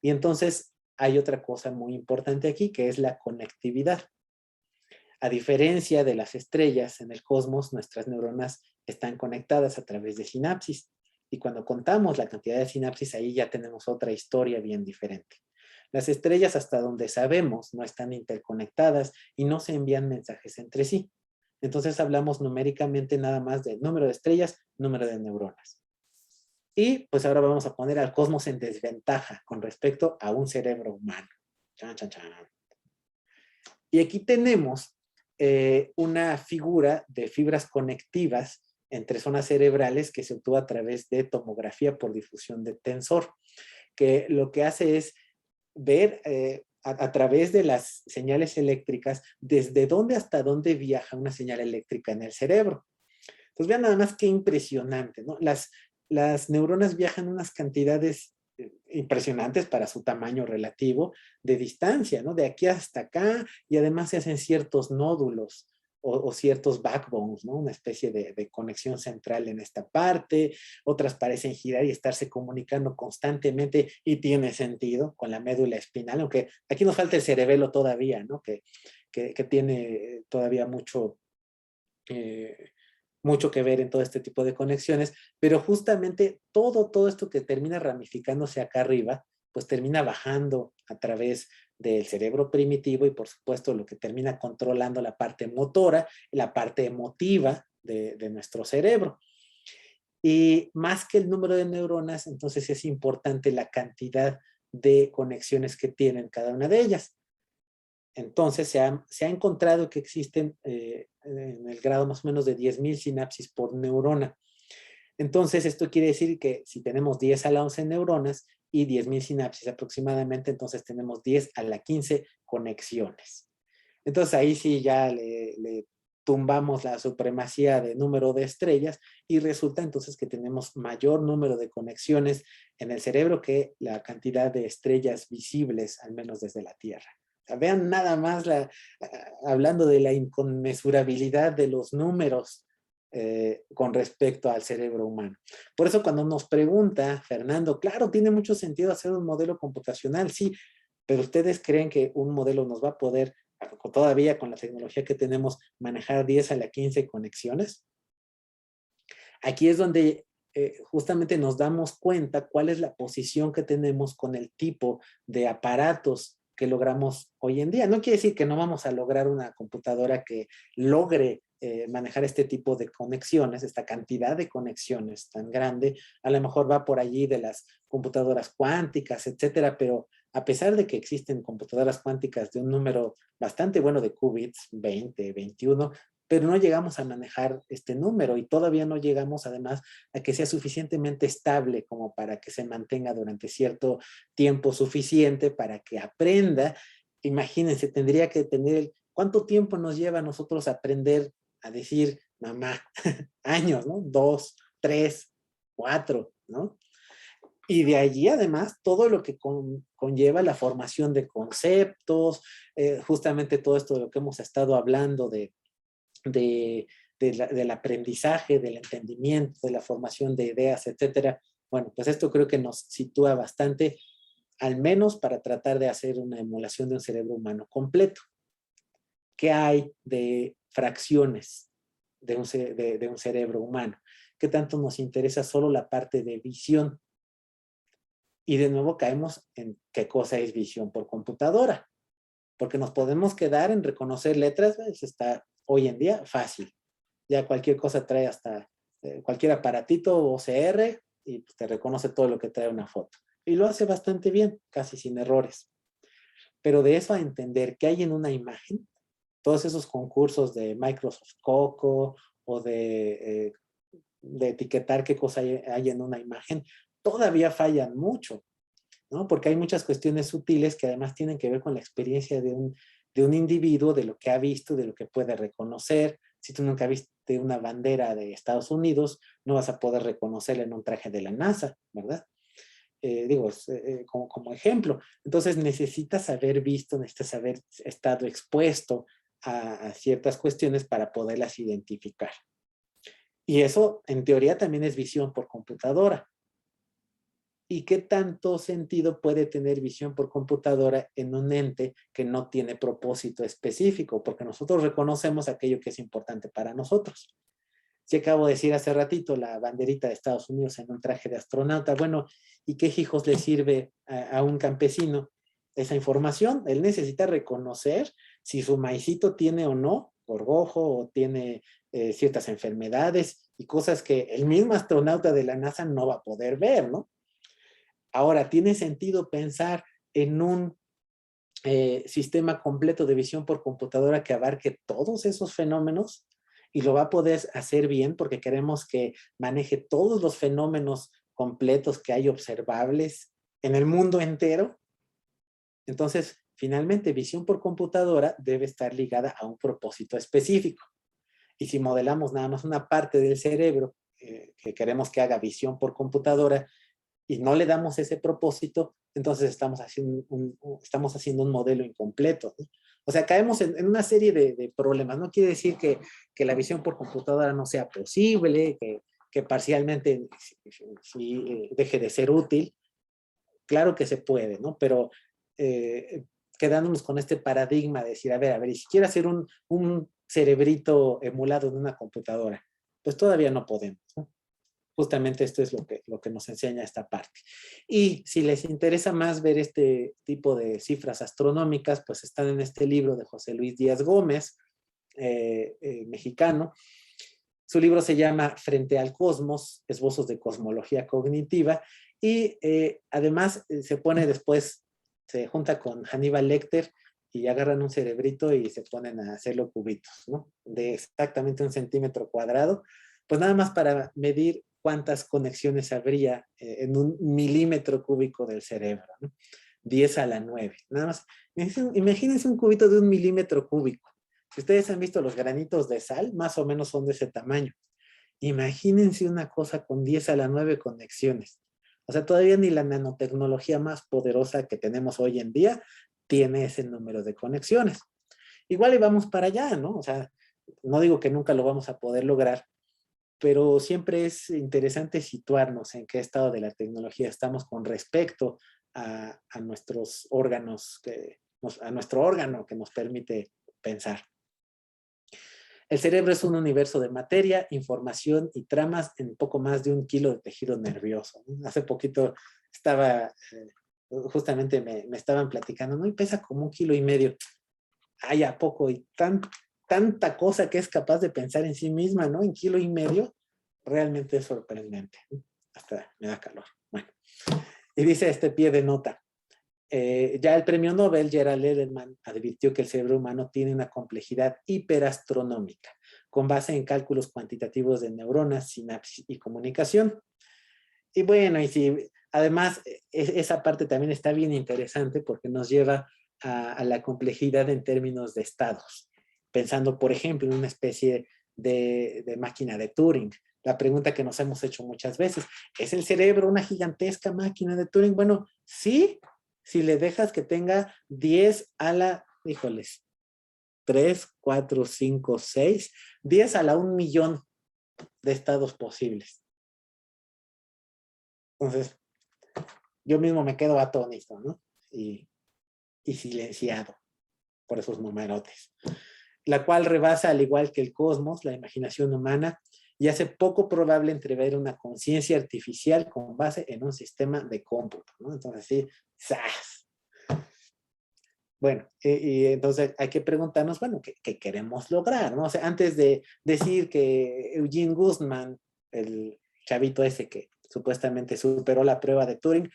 Y entonces hay otra cosa muy importante aquí, que es la conectividad. A diferencia de las estrellas en el cosmos, nuestras neuronas están conectadas a través de sinapsis. Y cuando contamos la cantidad de sinapsis, ahí ya tenemos otra historia bien diferente. Las estrellas, hasta donde sabemos, no están interconectadas y no se envían mensajes entre sí. Entonces hablamos numéricamente nada más del número de estrellas, número de neuronas. Y pues ahora vamos a poner al cosmos en desventaja con respecto a un cerebro humano. Chan, chan, chan. Y aquí tenemos una figura de fibras conectivas entre zonas cerebrales que se obtuvo a través de tomografía por difusión de tensor, que lo que hace es ver a través de las señales eléctricas desde dónde hasta dónde viaja una señal eléctrica en el cerebro. Entonces vean nada más qué impresionante, ¿no? Las neuronas viajan unas cantidades impresionantes para su tamaño relativo de distancia, ¿no? De aquí hasta acá, y además se hacen ciertos nódulos o ciertos backbones, ¿no? Una especie de conexión central en esta parte, otras parecen girar y estarse comunicando constantemente, y tiene sentido con la médula espinal, aunque aquí nos falta el cerebelo todavía, ¿no? Que tiene todavía mucho que ver en todo este tipo de conexiones, pero justamente todo esto que termina ramificándose acá arriba, pues termina bajando a través del cerebro primitivo y por supuesto lo que termina controlando la parte motora, la parte emotiva de nuestro cerebro. Y más que el número de neuronas, entonces es importante la cantidad de conexiones que tienen cada una de ellas. Entonces se ha encontrado que existen en el grado más o menos de 10,000 sinapsis por neurona. Entonces esto quiere decir que si tenemos 10 a la 11 neuronas y 10,000 sinapsis aproximadamente, entonces tenemos 10 a la 15 conexiones. Entonces ahí sí ya le tumbamos la supremacía de número de estrellas y resulta entonces que tenemos mayor número de conexiones en el cerebro que la cantidad de estrellas visibles, al menos desde la Tierra. Vean nada más hablando de la inconmensurabilidad de los números con respecto al cerebro humano. Por eso cuando nos pregunta Fernando, claro, tiene mucho sentido hacer un modelo computacional, sí, pero ¿ustedes creen que un modelo nos va a poder, todavía con la tecnología que tenemos, manejar 10 a la 15 conexiones? Aquí es donde justamente nos damos cuenta cuál es la posición que tenemos con el tipo de aparatos que logramos hoy en día. No quiere decir que no vamos a lograr una computadora que logre manejar este tipo de conexiones, esta cantidad de conexiones tan grande. A lo mejor va por allí de las computadoras cuánticas, etcétera, pero a pesar de que existen computadoras cuánticas de un número bastante bueno de qubits, 20, 21, pero no llegamos a manejar este número y todavía no llegamos además a que sea suficientemente estable como para que se mantenga durante cierto tiempo suficiente para que aprenda. Imagínense, tendría que tener, ¿cuánto tiempo nos lleva a nosotros aprender a decir mamá? Años, ¿no? 2, 3, 4, ¿no? Y de allí, además, todo lo que conlleva la formación de conceptos, justamente todo esto de lo que hemos estado hablando del aprendizaje, del entendimiento, de la formación de ideas, etcétera. Bueno, pues esto creo que nos sitúa bastante, al menos para tratar de hacer una emulación de un cerebro humano completo. ¿Qué hay de fracciones de un cerebro humano? ¿Qué tanto nos interesa solo la parte de visión? Y de nuevo caemos en qué cosa es visión por computadora. Porque nos podemos quedar en reconocer letras, eso está hoy en día fácil. Ya cualquier cosa trae hasta cualquier aparatito OCR y te reconoce todo lo que trae una foto. Y lo hace bastante bien, casi sin errores. Pero de eso a entender qué hay en una imagen, todos esos concursos de Microsoft Coco o de etiquetar qué cosa hay en una imagen, todavía fallan mucho, ¿no? Porque hay muchas cuestiones sutiles que además tienen que ver con la experiencia de un individuo, de lo que ha visto, de lo que puede reconocer. Si tú nunca viste una bandera de Estados Unidos, no vas a poder reconocerla en un traje de la NASA, ¿verdad? Digo, como ejemplo. Entonces necesitas haber visto, necesitas haber estado expuesto a ciertas cuestiones para poderlas identificar. Y eso, en teoría, también es visión por computadora. ¿Y qué tanto sentido puede tener visión por computadora en un ente que no tiene propósito específico? Porque nosotros reconocemos aquello que es importante para nosotros. Si acabo de decir hace ratito la banderita de Estados Unidos en un traje de astronauta, bueno, ¿y qué hijos le sirve a un campesino esa información? Él necesita reconocer si su maicito tiene o no gorgojo o tiene ciertas enfermedades y cosas que el mismo astronauta de la NASA no va a poder ver, ¿no? Ahora, ¿tiene sentido pensar en un sistema completo de visión por computadora que abarque todos esos fenómenos? Y lo va a poder hacer bien porque queremos que maneje todos los fenómenos completos que hay observables en el mundo entero. Entonces, finalmente, visión por computadora debe estar ligada a un propósito específico. Y si modelamos nada más una parte del cerebro que queremos que haga visión por computadora, y no le damos ese propósito, entonces estamos haciendo un modelo incompleto, ¿no? O sea, caemos en una serie de problemas. No quiere decir que la visión por computadora no sea posible, que parcialmente deje de ser útil. Claro que se puede, ¿no? Pero quedándonos con este paradigma de decir, a ver, y si quiero hacer un cerebrito emulado en una computadora, pues todavía no podemos, ¿no? Justamente esto es lo que nos enseña esta parte. Y si les interesa más ver este tipo de cifras astronómicas, pues están en este libro de José Luis Díaz Gómez, mexicano. Su libro se llama Frente al Cosmos, Esbozos de Cosmología Cognitiva, y además se pone después, se junta con Hannibal Lecter y agarran un cerebrito y se ponen a hacerlo cubitos, ¿no? De exactamente 1 centímetro cuadrado, pues nada más para medir cuántas conexiones habría en 1 milímetro cúbico del cerebro, ¿no? 10 a la 9. Nada más. Imagínense un cubito de 1 milímetro cúbico. Si ustedes han visto los granitos de sal, más o menos son de ese tamaño. Imagínense una cosa con 10 a la 9 conexiones. O sea, todavía ni la nanotecnología más poderosa que tenemos hoy en día tiene ese número de conexiones. Igual y vamos para allá, ¿no? O sea, no digo que nunca lo vamos a poder lograr, pero siempre es interesante situarnos en qué estado de la tecnología estamos con respecto a nuestros órganos, a nuestro órgano que nos permite pensar. El cerebro es un universo de materia, información y tramas en poco más de 1 kilo de tejido nervioso. Hace poquito estaba justamente me estaban platicando, ¿no? Y pesa como 1,5 kilos. Ay, ¿a poco? Y tanta cosa que es capaz de pensar en sí misma, ¿no? En 1,5 kilos, realmente es sorprendente. Hasta me da calor. Bueno, y dice este pie de nota. Ya el premio Nobel, Gerald Edelman, advirtió que el cerebro humano tiene una complejidad hiperastronómica, con base en cálculos cuantitativos de neuronas, sinapsis y comunicación. Y bueno, y si además esa parte también está bien interesante porque nos lleva a la complejidad en términos de estados. Pensando, por ejemplo, en una especie de máquina de Turing. La pregunta que nos hemos hecho muchas veces, ¿es el cerebro una gigantesca máquina de Turing? Bueno, sí, si le dejas que tenga 10 a la, híjoles, 3, 4, 5, 6, 10 a la 1,000,000 de estados posibles. Entonces, yo mismo me quedo atónito, ¿no? Y silenciado por esos numerotes. La cual rebasa, al igual que el cosmos, la imaginación humana y hace poco probable entrever una conciencia artificial con base en un sistema de cómputo, ¿no? Entonces, sí, ¡zas! Bueno, y entonces hay que preguntarnos, bueno, ¿qué queremos lograr, no? O sea, antes de decir que Eugene Guzmán, el chavito ese que supuestamente superó la prueba de Turing,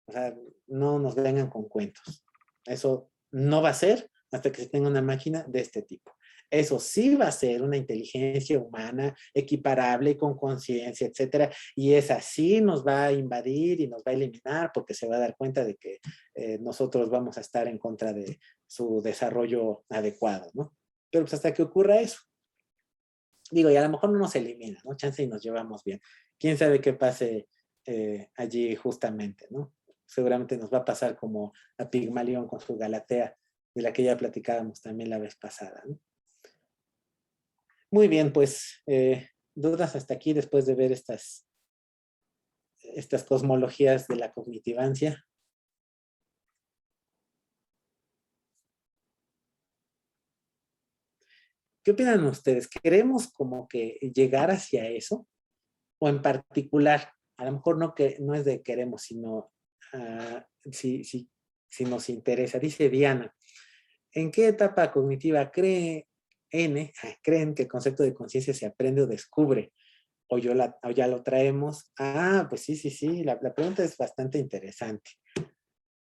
o sea, no nos vengan con cuentos. Eso no va a ser hasta que se tenga una máquina de este tipo. Eso sí va a ser una inteligencia humana equiparable y con conciencia, etcétera. Y esa sí nos va a invadir y nos va a eliminar porque se va a dar cuenta de que nosotros vamos a estar en contra de su desarrollo adecuado, ¿no? Pero pues hasta que ocurra eso. Digo, y a lo mejor no nos elimina, ¿no? Chance y nos llevamos bien. ¿Quién sabe qué pase allí justamente, ¿no? Seguramente nos va a pasar como a Pigmalión con su Galatea, de la que ya platicábamos también la vez pasada, ¿no? Muy bien, pues, dudas hasta aquí después de ver estas cosmologías de la cognitivancia. ¿Qué opinan ustedes? ¿Queremos como que llegar hacia eso? O en particular, a lo mejor no es de queremos, sino si nos interesa. Dice Diana, ¿en qué etapa cognitiva creen que el concepto de conciencia se aprende o descubre? O ya lo traemos. Ah, pues sí. La pregunta es bastante interesante.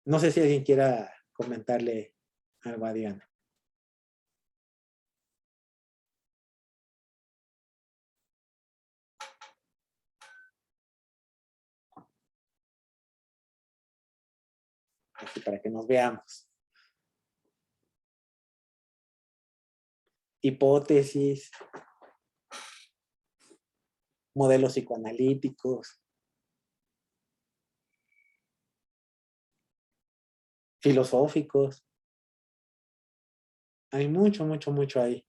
No sé si alguien quiera comentarle algo a Diana. Así para que nos veamos. Hipótesis, modelos psicoanalíticos, filosóficos. Hay mucho ahí.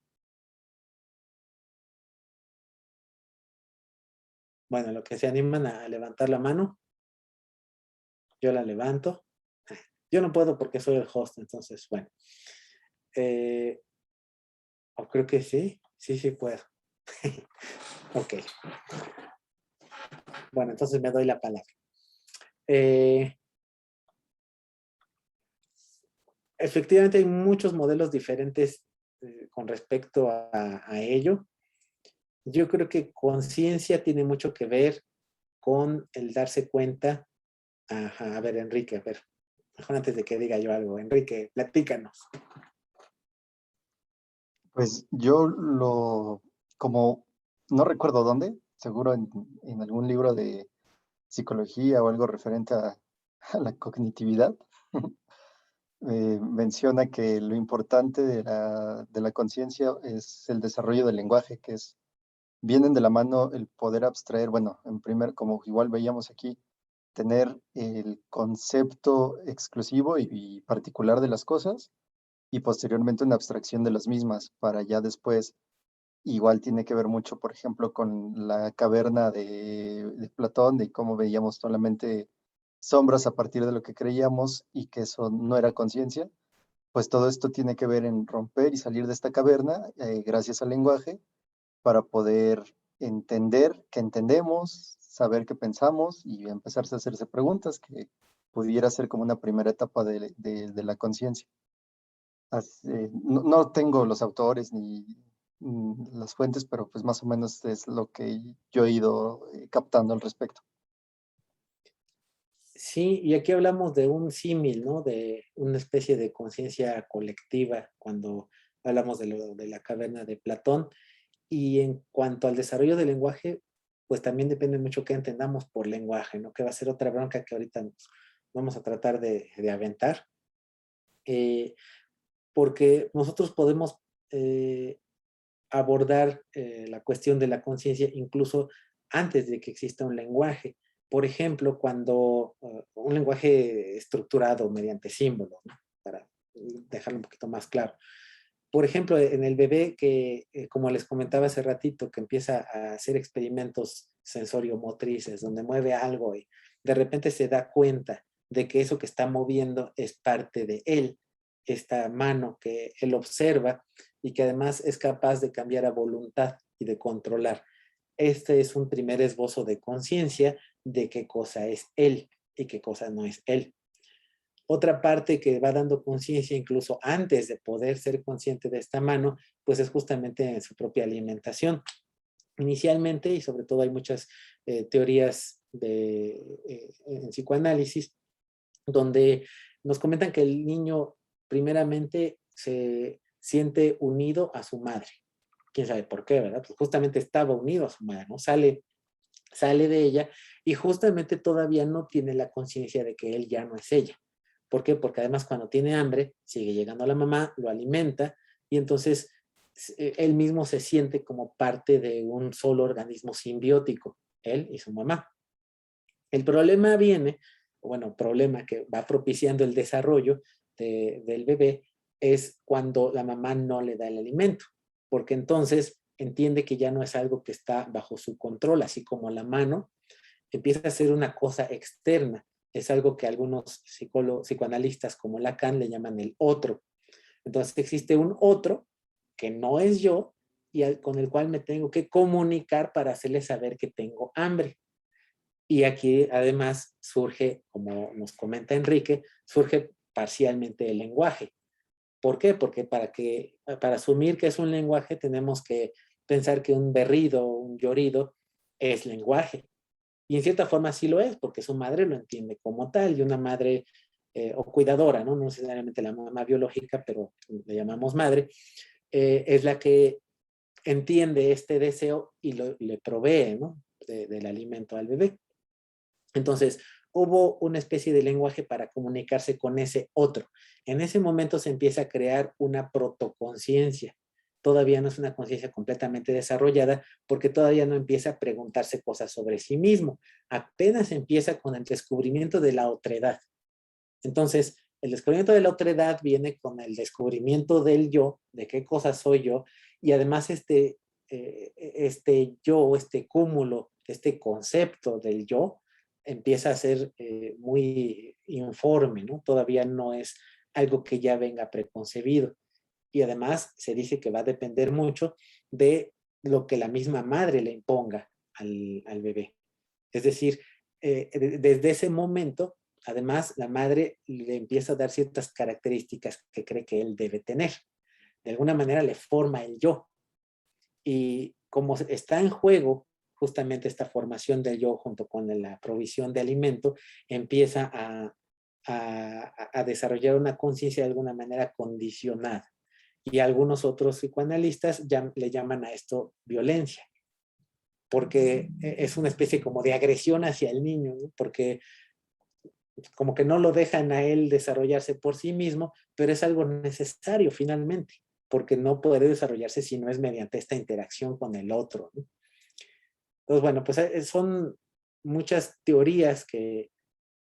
Bueno, lo que se animan a levantar la mano, yo la levanto. Yo no puedo porque soy el host, entonces, bueno. O creo que sí puedo. Ok. Bueno, entonces me doy la palabra. Efectivamente hay muchos modelos diferentes con respecto a ello. Yo creo que conciencia tiene mucho que ver con el darse cuenta. Ajá, a ver, Enrique, a ver. Mejor antes de que diga yo algo. Enrique, platícanos. Pues como no recuerdo dónde, seguro en algún libro de psicología o algo referente a la cognitividad, menciona que lo importante de la conciencia es el desarrollo del lenguaje, vienen de la mano el poder abstraer, bueno, como igual veíamos aquí, tener el concepto exclusivo y particular de las cosas y posteriormente una abstracción de las mismas para ya después, igual tiene que ver mucho, por ejemplo, con la caverna de Platón, de cómo veíamos solamente sombras a partir de lo que creíamos y que eso no era conciencia, pues todo esto tiene que ver en romper y salir de esta caverna gracias al lenguaje para poder entender qué entendemos, saber qué pensamos y empezarse a hacerse preguntas, que pudiera ser como una primera etapa de la conciencia. No, no tengo los autores ni las fuentes, pero pues más o menos es lo que yo he ido captando al respecto. Sí, y aquí hablamos de un símil, ¿no? De una especie de conciencia colectiva cuando hablamos de la caverna de Platón. Y en cuanto al desarrollo del lenguaje, pues también depende mucho qué entendamos por lenguaje, ¿no? Que va a ser otra bronca que ahorita vamos a tratar de aventar. Porque nosotros podemos abordar la cuestión de la conciencia incluso antes de que exista un lenguaje. Por ejemplo, cuando un lenguaje estructurado mediante símbolos, ¿no? Para dejarlo un poquito más claro. Por ejemplo, en el bebé que, como les comentaba hace ratito, que empieza a hacer experimentos sensorio-motrices, donde mueve algo y de repente se da cuenta de que eso que está moviendo es parte de él, esta mano que él observa y que además es capaz de cambiar a voluntad y de controlar. Este es un primer esbozo de conciencia de qué cosa es él y qué cosa no es él. Otra parte que va dando conciencia incluso antes de poder ser consciente de esta mano, pues es justamente en su propia alimentación. Inicialmente, y sobre todo hay muchas teorías en psicoanálisis, donde nos comentan que el niño primeramente se siente unido a su madre. ¿Quién sabe por qué, verdad? Pues justamente estaba unido a su madre, ¿no? Sale de ella y justamente todavía no tiene la conciencia de que él ya no es ella. ¿Por qué? Porque además cuando tiene hambre, sigue llegando a la mamá, lo alimenta y entonces él mismo se siente como parte de un solo organismo simbiótico, él y su mamá. El problema viene, bueno, problema que va propiciando el desarrollo del bebé es cuando la mamá no le da el alimento, porque entonces entiende que ya no es algo que está bajo su control, así como la mano empieza a ser una cosa externa. Es algo que algunos psicoanalistas como Lacan le llaman el otro. Entonces existe un otro que no es yo y con el cual me tengo que comunicar para hacerle saber que tengo hambre. Y aquí además surge, como nos comenta Enrique, surge parcialmente el lenguaje. ¿Por qué? Porque para asumir que es un lenguaje tenemos que pensar que un berrido, un llorido es lenguaje. Y en cierta forma sí lo es, porque su madre lo entiende como tal, y una madre o cuidadora, ¿no? No necesariamente la mamá biológica, pero le llamamos madre, es la que entiende este deseo y le provee, ¿no? Del alimento al bebé. Entonces, hubo una especie de lenguaje para comunicarse con ese otro. En ese momento se empieza a crear una protoconciencia. Todavía no es una conciencia completamente desarrollada porque todavía no empieza a preguntarse cosas sobre sí mismo. Apenas empieza con el descubrimiento de la otredad. Entonces, el descubrimiento de la otredad viene con el descubrimiento del yo, de qué cosa soy yo, y además este yo, este cúmulo, este concepto del yo, empieza a ser muy informe, ¿no? Todavía no es algo que ya venga preconcebido. Y además se dice que va a depender mucho de lo que la misma madre le imponga al bebé. Es decir, desde ese momento, además, la madre le empieza a dar ciertas características que cree que él debe tener. De alguna manera le forma el yo. Y como está en juego justamente esta formación del yo junto con la provisión de alimento, empieza a desarrollar una conciencia de alguna manera condicionada. Y algunos otros psicoanalistas le llaman a esto violencia, porque es una especie como de agresión hacia el niño, ¿no? Porque como que no lo dejan a él desarrollarse por sí mismo, pero es algo necesario finalmente, porque no puede desarrollarse si no es mediante esta interacción con el otro, ¿no? Entonces, bueno, pues son muchas teorías que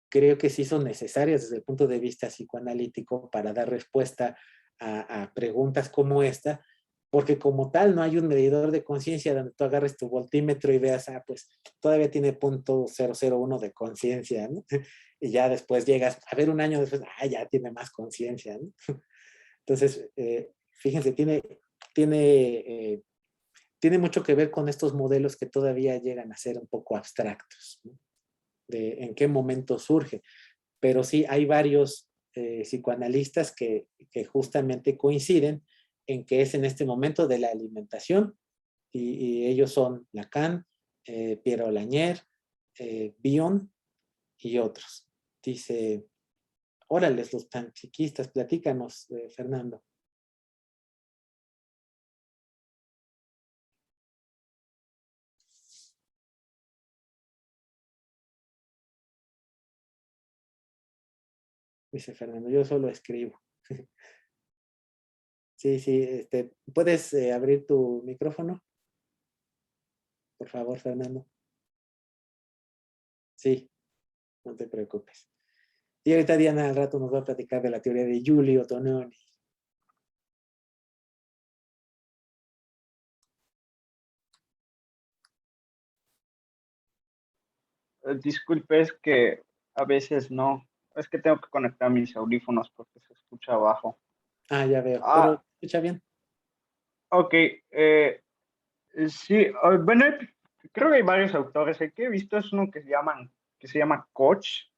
creo que sí son necesarias desde el punto de vista psicoanalítico para dar respuesta a preguntas como esta, porque como tal no hay un medidor de conciencia donde tú agarres tu voltímetro y veas, pues todavía tiene 0.001 de conciencia, ¿no? Y ya después llegas, a ver un año después, ya tiene más conciencia, ¿no? Entonces, fíjense, tiene mucho que ver con estos modelos que todavía llegan a ser un poco abstractos, ¿no? De en qué momento surge. pero sí hay varios psicoanalistas que justamente coinciden en que es en este momento de la alimentación, y ellos son Lacan, Pierre Lanier, Bion y otros. Dice, órale, los panpsiquistas, platícanos, Fernando. Dice Fernando, yo solo escribo. Sí, sí, ¿puedes abrir tu micrófono? Por favor, Fernando. Sí, no te preocupes. Y ahorita Diana al rato nos va a platicar de la teoría de Giulio Tononi. Disculpe, es que a veces no. Es que tengo que conectar mis audífonos porque se escucha abajo. Ah, ya veo. Pero Ah, escucha bien. ok. Sí, bueno, creo que hay varios autores. El que he visto es uno que se llama Koch.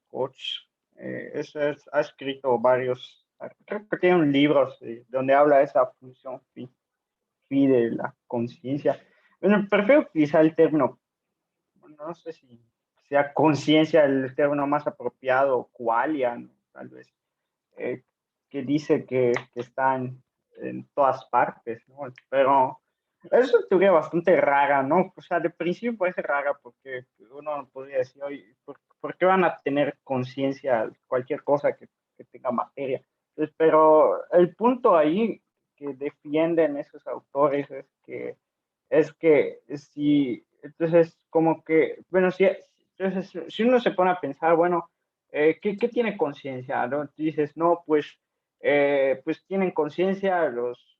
Koch. Ha escrito varios. Creo que tiene un libro sí, donde habla de esa función phi de la conciencia. Bueno, prefiero utilizar el término, no sé si sea conciencia el término más apropiado, qualia, ¿no? Tal vez, eh, que dice que está en todas partes, ¿no? Pero es una teoría bastante rara, ¿no? O sea, de principio parece rara porque uno podría decir, oye, ¿por qué van a tener conciencia cualquier cosa que tenga materia? Entonces, pero el punto ahí que defienden esos autores es que si, entonces, como que, bueno, si, entonces, si uno se pone a pensar, bueno, ¿qué tiene conciencia? ¿No? Dices, no, pues tienen conciencia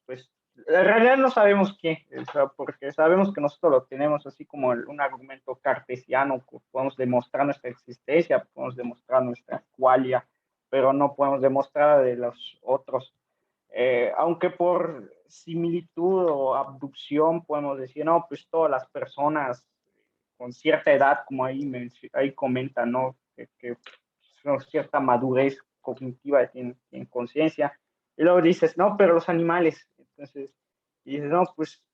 pues, en realidad no sabemos qué, o sea, porque sabemos que nosotros lo tenemos así como un argumento cartesiano, que podemos demostrar nuestra existencia, podemos demostrar nuestra qualia, pero no podemos demostrar de los otros. Aunque por similitud o abducción podemos decir, no, pues todas las personas con cierta edad, como ahí comentan, ¿no? Que son cierta madurez cognitiva, tienen conciencia. Y luego dices, no, pero los animales. Entonces, y dices, no, pues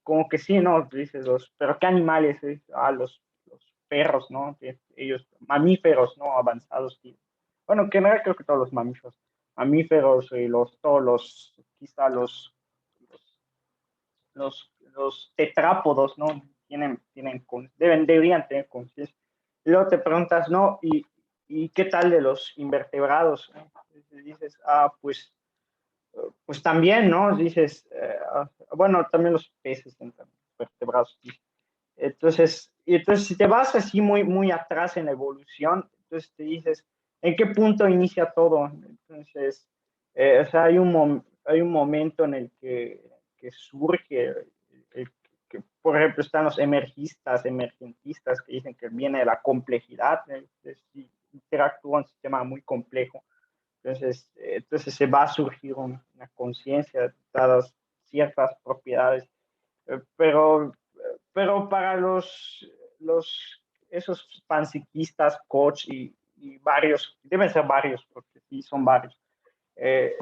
como que sí, ¿no? Dices, pero ¿qué animales? Los perros, ¿no? Ellos, mamíferos, ¿no? Avanzados. Bueno, que en realidad creo que todos los mamíferos y todos quizá los tetrápodos, ¿no? Deberían tener conciencia. Y luego te preguntas, ¿no? ¿Y qué tal de los invertebrados? Entonces dices, pues también, ¿no? Dices, bueno, también los peces entran vertebrados. Entonces, si te vas así muy, muy atrás en la evolución, entonces te dices, ¿en qué punto inicia todo? Entonces, o sea, hay un momento en el que surge, por ejemplo, están los emergentistas, que dicen que viene de la complejidad, si interactúa un sistema muy complejo. Entonces se va a surgir una conciencia dadas ciertas propiedades, pero para esos panpsiquistas, coach y varios, deben ser varios, porque sí son varios. Eh,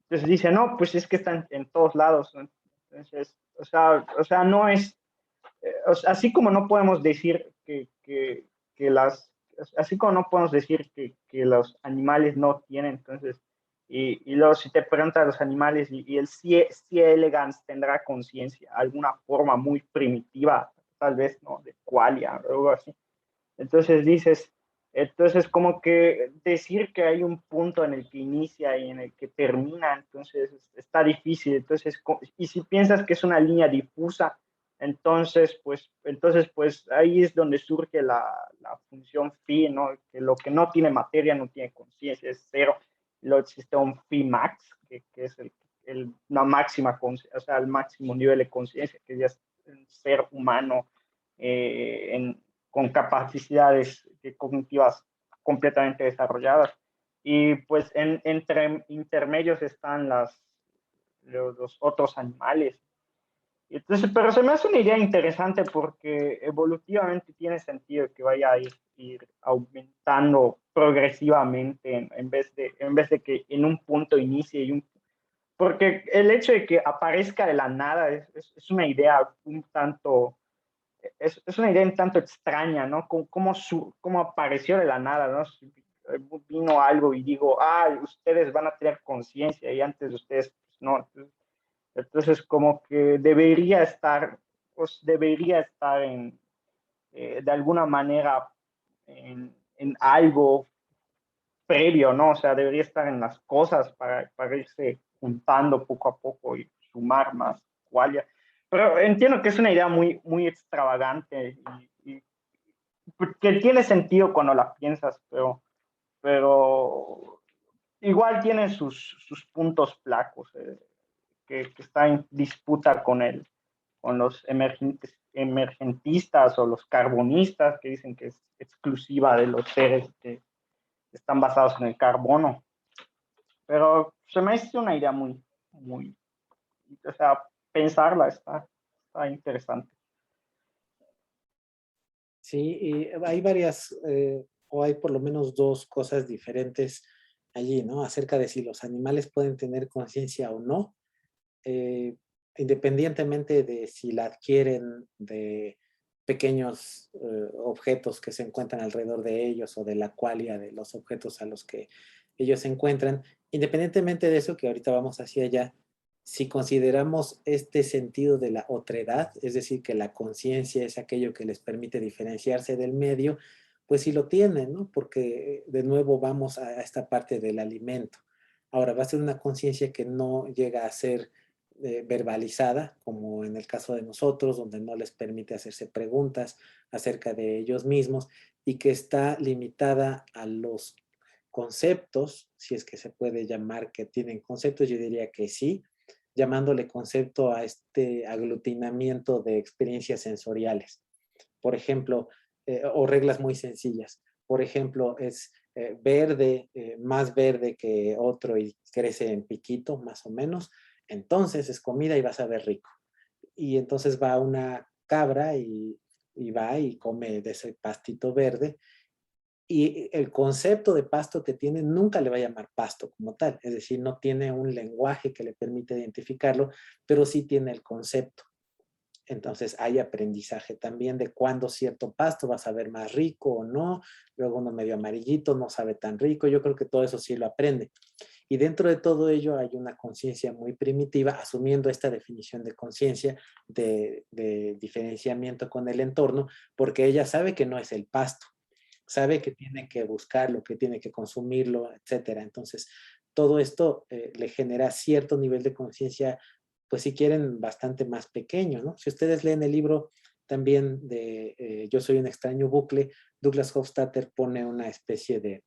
entonces dice, no, pues es que están en todos lados, ¿no? Entonces, o sea, no es, así como no podemos decir así como no podemos decir que los animales no tienen, entonces, y luego si te preguntas a los animales y el C. elegans tendrá conciencia, alguna forma muy primitiva, tal vez, ¿no? De qualia o algo así. Entonces como que decir que hay un punto en el que inicia y en el que termina, entonces está difícil. Y si piensas que es una línea difusa, entonces pues ahí es donde surge la función phi, ¿no? Que lo que no tiene materia no tiene conciencia, es cero. Y luego existe un phi max, que es la máxima conciencia, o sea, el máximo nivel de conciencia, que ya es un ser humano con capacidades cognitivas completamente desarrolladas. Y pues entre intermedios están los otros animales. Entonces, pero se me hace una idea interesante porque evolutivamente tiene sentido que vaya a ir aumentando progresivamente en vez de que en un punto inicie porque el hecho de que aparezca de la nada es una idea un tanto, es una idea un tanto extraña, ¿no? Cómo apareció de la nada, ¿no? Vino algo y digo, ustedes van a tener conciencia y antes de ustedes, pues, no. Entonces, como que debería estar de alguna manera en algo previo, ¿no? O sea, debería estar en las cosas para irse juntando poco a poco y sumar más cualia. Pero entiendo que es una idea muy, muy extravagante y que tiene sentido cuando la piensas, pero igual tiene sus puntos flacos, que está en disputa con los emergentistas o los carbonistas que dicen que es exclusiva de los seres que están basados en el carbono. Pero se me hace una idea muy, o sea, pensarla está interesante. Sí, y hay varias, o hay por lo menos dos cosas diferentes allí, ¿no? Acerca de si los animales pueden tener conciencia o no, eh, independientemente de si la adquieren de pequeños objetos que se encuentran alrededor de ellos o de la cualia de los objetos a los que ellos se encuentran, independientemente de eso, que ahorita vamos hacia allá, si consideramos este sentido de la otredad, es decir, que la conciencia es aquello que les permite diferenciarse del medio, pues sí lo tienen, ¿no? Porque de nuevo vamos a esta parte del alimento. Ahora, va a ser una conciencia que no llega a ser verbalizada, como en el caso de nosotros, donde no les permite hacerse preguntas acerca de ellos mismos y que está limitada a los conceptos, si es que se puede llamar que tienen conceptos, yo diría que sí, llamándole concepto a este aglutinamiento de experiencias sensoriales. Por ejemplo, o reglas muy sencillas. Por ejemplo, es verde, más verde que otro y crece en piquito, más o menos. Entonces es comida y vas a ver rico. Y entonces va una cabra y va y come de ese pastito verde y el concepto de pasto que tiene nunca le va a llamar pasto como tal, es decir, no tiene un lenguaje que le permita identificarlo, pero sí tiene el concepto. Entonces hay aprendizaje también de cuándo cierto pasto va a saber más rico o no, luego uno medio amarillito no sabe tan rico, yo creo que todo eso sí lo aprende. Y dentro de todo ello hay una conciencia muy primitiva, asumiendo esta definición de conciencia, de diferenciamiento con el entorno, porque ella sabe que no es el pasto, sabe que tiene que buscarlo, que tiene que consumirlo, etcétera. Entonces, todo esto le genera cierto nivel de conciencia, pues si quieren, bastante más pequeño, ¿no? Si ustedes leen el libro también de Yo soy un extraño bucle, Douglas Hofstadter pone una especie de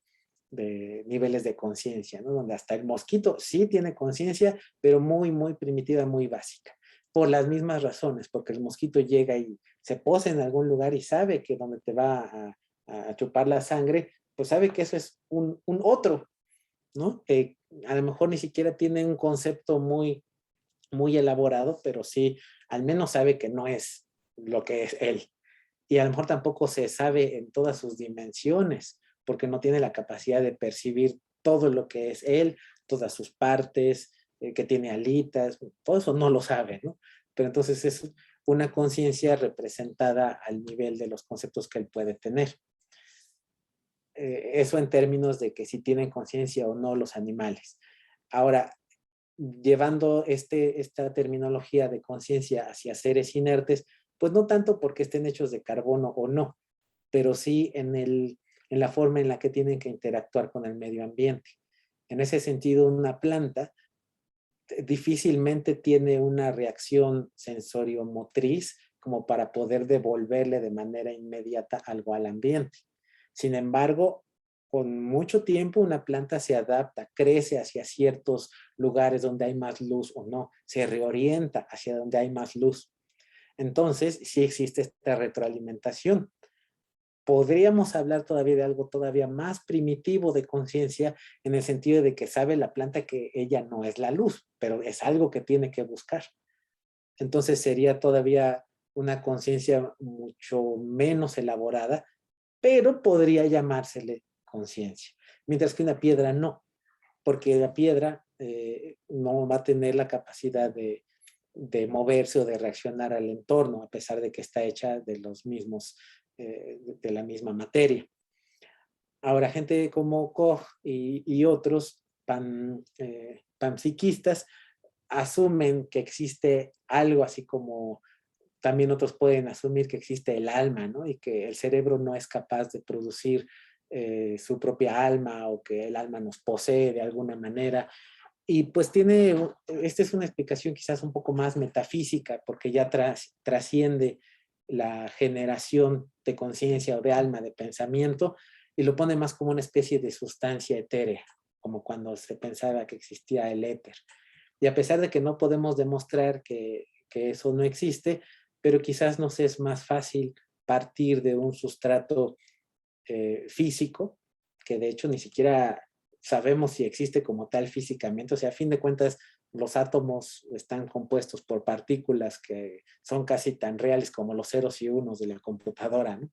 niveles de conciencia, ¿no? Donde hasta el mosquito sí tiene conciencia, pero muy, muy primitiva, muy básica. Por las mismas razones, porque el mosquito llega y se posa en algún lugar y sabe que donde te va a chupar la sangre, pues sabe que eso es un otro, ¿no? A lo mejor ni siquiera tiene un concepto muy, muy elaborado, pero sí, al menos sabe que no es lo que es él. Y a lo mejor tampoco se sabe en todas sus dimensiones, porque no tiene la capacidad de percibir todo lo que es él, todas sus partes, que tiene alitas, todo eso no lo sabe, ¿no? Pero entonces es una conciencia representada al nivel de los conceptos que él puede tener. Eso en términos de que si tienen conciencia o no los animales. Ahora, llevando esta terminología de conciencia hacia seres inertes, pues no tanto porque estén hechos de carbono o no, pero sí en la forma en la que tienen que interactuar con el medio ambiente. En ese sentido, una planta difícilmente tiene una reacción sensorio-motriz como para poder devolverle de manera inmediata algo al ambiente. Sin embargo, con mucho tiempo una planta se adapta, crece hacia ciertos lugares donde hay más luz o no, se reorienta hacia donde hay más luz. Entonces, sí existe esta retroalimentación. Podríamos hablar todavía de algo todavía más primitivo de conciencia en el sentido de que sabe la planta que ella no es la luz, pero es algo que tiene que buscar. entonces sería todavía una conciencia mucho menos elaborada, pero podría llamársele conciencia. Mientras que una piedra no, porque la piedra no va a tener la capacidad de moverse o de reaccionar al entorno, a pesar de que está hecha de los mismos, de la misma materia. Ahora, gente como Koch y otros panpsiquistas asumen que existe algo así como, también otros pueden asumir que existe el alma, ¿no? Y que el cerebro no es capaz de producir su propia alma, o que el alma nos posee de alguna manera. Y pues esta es una explicación quizás un poco más metafísica, porque ya trasciende la generación de conciencia o de alma, de pensamiento, y lo pone más como una especie de sustancia etérea, como cuando se pensaba que existía el éter. Y a pesar de que no podemos demostrar que eso no existe, pero quizás nos es más fácil partir de un sustrato físico, que de hecho ni siquiera sabemos si existe como tal físicamente. O sea, a fin de cuentas, los átomos están compuestos por partículas que son casi tan reales como los ceros y unos de la computadora, ¿no?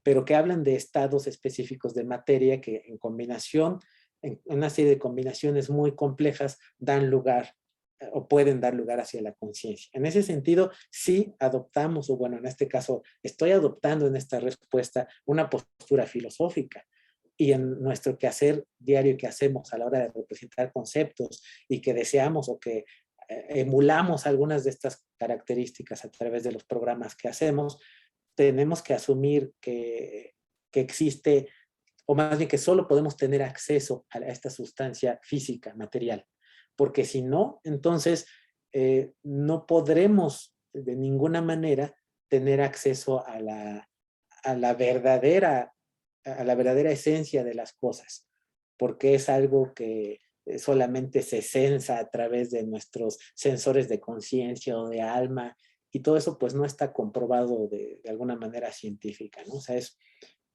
Pero que hablan de estados específicos de materia que en combinación, en una serie de combinaciones muy complejas, dan lugar o pueden dar lugar hacia la conciencia. En ese sentido, sí adoptamos, o bueno, en este caso, estoy adoptando en esta respuesta una postura filosófica, y en nuestro quehacer diario que hacemos a la hora de representar conceptos y que deseamos o que emulamos algunas de estas características a través de los programas que hacemos, tenemos que asumir que existe, o más bien que solo podemos tener acceso a esta sustancia física, material. Porque si no, entonces no podremos de ninguna manera tener acceso a la verdadera esencia de las cosas, porque es algo que solamente se sensa a través de nuestros sensores de conciencia o de alma, y todo eso pues no está comprobado de alguna manera científica, ¿no? O sea, es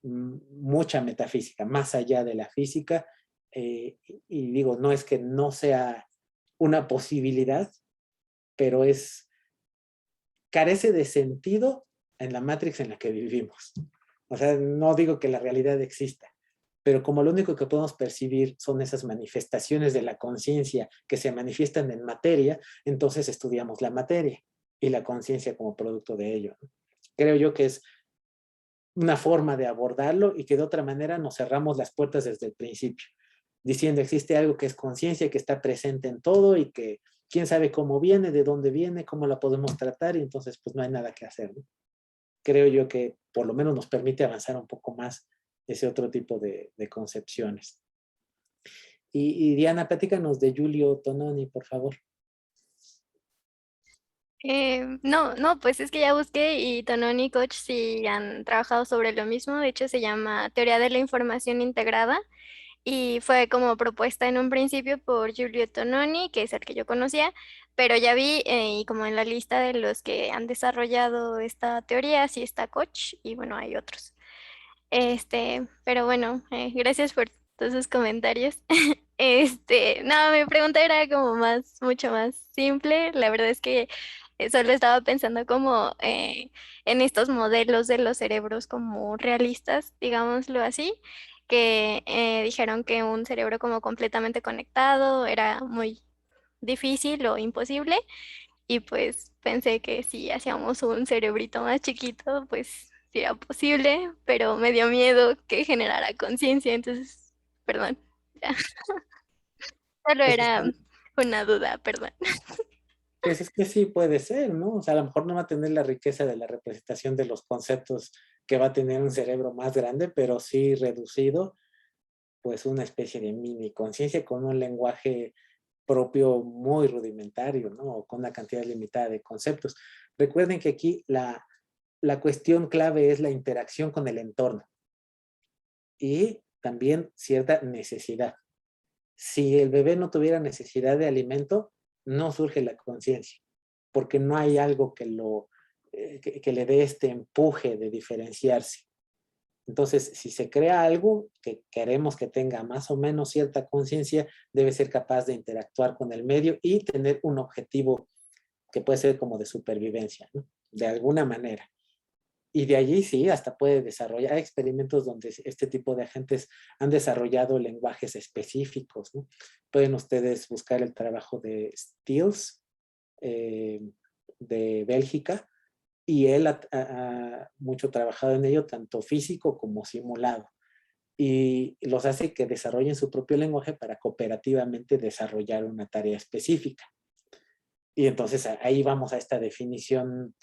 mucha metafísica, más allá de la física, y digo, no es que no sea una posibilidad, pero carece de sentido en la Matrix en la que vivimos. O sea, no digo que la realidad exista, pero como lo único que podemos percibir son esas manifestaciones de la conciencia que se manifiestan en materia, entonces estudiamos la materia y la conciencia como producto de ello. Creo yo que es una forma de abordarlo, y que de otra manera nos cerramos las puertas desde el principio, diciendo existe algo que es conciencia, que está presente en todo y que quién sabe cómo viene, de dónde viene, cómo la podemos tratar, y entonces pues no hay nada que hacer, ¿no? Creo yo que por lo menos nos permite avanzar un poco más ese otro tipo de concepciones. Y Diana, platícanos de Giulio Tononi, por favor. No, pues es que ya busqué y Tononi y Koch sí han trabajado sobre lo mismo. De hecho, se llama Teoría de la Información Integrada y fue como propuesta en un principio por Giulio Tononi, que es el que yo conocía, pero ya vi y como en la lista de los que han desarrollado esta teoría, sí está Koch y bueno, hay otros. Pero bueno, gracias por todos sus comentarios. No, mi pregunta era como mucho más simple. La verdad es que solo estaba pensando como en estos modelos de los cerebros como realistas, digámoslo así, que dijeron que un cerebro como completamente conectado era muy difícil o imposible. Y pues pensé que si hacíamos un cerebrito más chiquito, pues sí era posible, pero me dio miedo que generara conciencia, entonces, perdón, ya. Solo Pues, era una duda, perdón. pues es que sí puede ser, ¿no? O sea, a lo mejor no va a tener la riqueza de la representación de los conceptos que va a tener un cerebro más grande, pero sí reducido, pues una especie de mini conciencia con un lenguaje propio muy rudimentario, ¿no? O con una cantidad limitada de conceptos. Recuerden que aquí la cuestión clave es la interacción con el entorno y también cierta necesidad. Si el bebé no tuviera necesidad de alimento, no surge la conciencia, porque no hay algo que le dé este empuje de diferenciarse. Entonces, si se crea algo que queremos que tenga más o menos cierta conciencia, debe ser capaz de interactuar con el medio y tener un objetivo que puede ser como de supervivencia, ¿no? De alguna manera. Y de allí sí, hasta puede desarrollar. Hay experimentos donde este tipo de agentes han desarrollado lenguajes específicos, ¿no? Pueden ustedes buscar el trabajo de Stills, de Bélgica, y él ha mucho trabajado en ello, tanto físico como simulado. Y los hace que desarrollen su propio lenguaje para cooperativamente desarrollar una tarea específica. Y entonces ahí vamos a esta definición,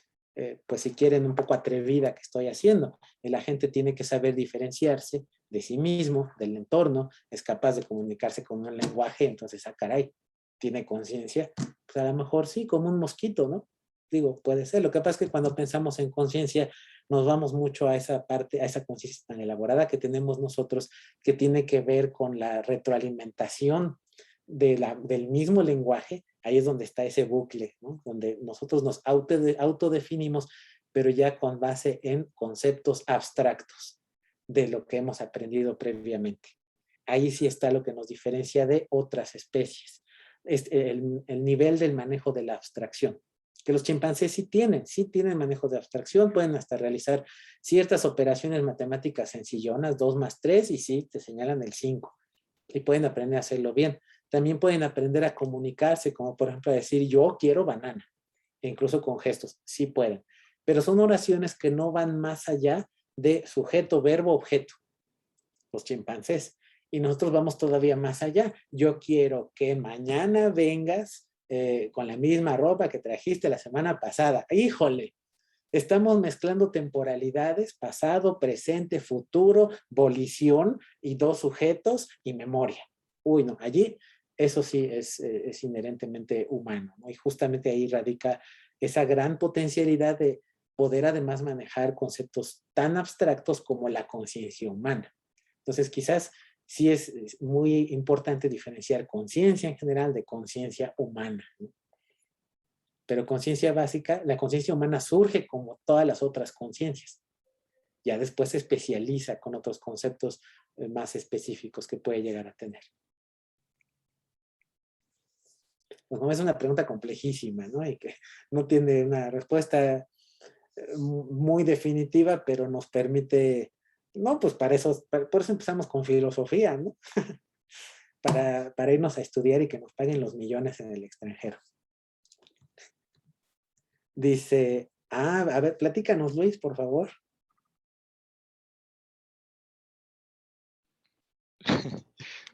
pues si quieren, un poco atrevida que estoy haciendo. El agente tiene que saber diferenciarse de sí mismo, del entorno, es capaz de comunicarse con un lenguaje, entonces, caray, tiene conciencia. Pues a lo mejor sí, como un mosquito, ¿no? Digo, puede ser. Lo que pasa es que cuando pensamos en conciencia, nos vamos mucho a esa parte, a esa conciencia tan elaborada que tenemos nosotros, que tiene que ver con la retroalimentación del mismo lenguaje. Ahí es donde está ese bucle, ¿no? Donde nosotros nos autodefinimos, pero ya con base en conceptos abstractos de lo que hemos aprendido previamente. Ahí sí está lo que nos diferencia de otras especies. Es el nivel del manejo de la abstracción, que los chimpancés sí tienen manejo de abstracción, pueden hasta realizar ciertas operaciones matemáticas sencillonas, 2 más 3, y sí, te señalan el 5, y pueden aprender a hacerlo bien. También pueden aprender a comunicarse, como por ejemplo a decir yo quiero banana, e incluso con gestos, sí pueden. Pero son oraciones que no van más allá de sujeto, verbo, objeto, los chimpancés. Y nosotros vamos todavía más allá. Yo quiero que mañana vengas con la misma ropa que trajiste la semana pasada. ¡Híjole! Estamos mezclando temporalidades, pasado, presente, futuro, volición y 2 sujetos y memoria. Uy, no, allí eso sí es inherentemente humano, ¿no? Y justamente ahí radica esa gran potencialidad de poder además manejar conceptos tan abstractos como la conciencia humana. Entonces, quizás sí es muy importante diferenciar conciencia en general de conciencia humana, ¿no? Pero conciencia básica, la conciencia humana surge como todas las otras conciencias. Ya después se especializa con otros conceptos más específicos que puede llegar a tener. Pues no es una pregunta complejísima, ¿no? Y que no tiene una respuesta muy definitiva, pero nos permite, no, pues por eso empezamos con filosofía, ¿no? para irnos a estudiar y que nos paguen los millones en el extranjero. Dice, a ver, platícanos, Luis, por favor.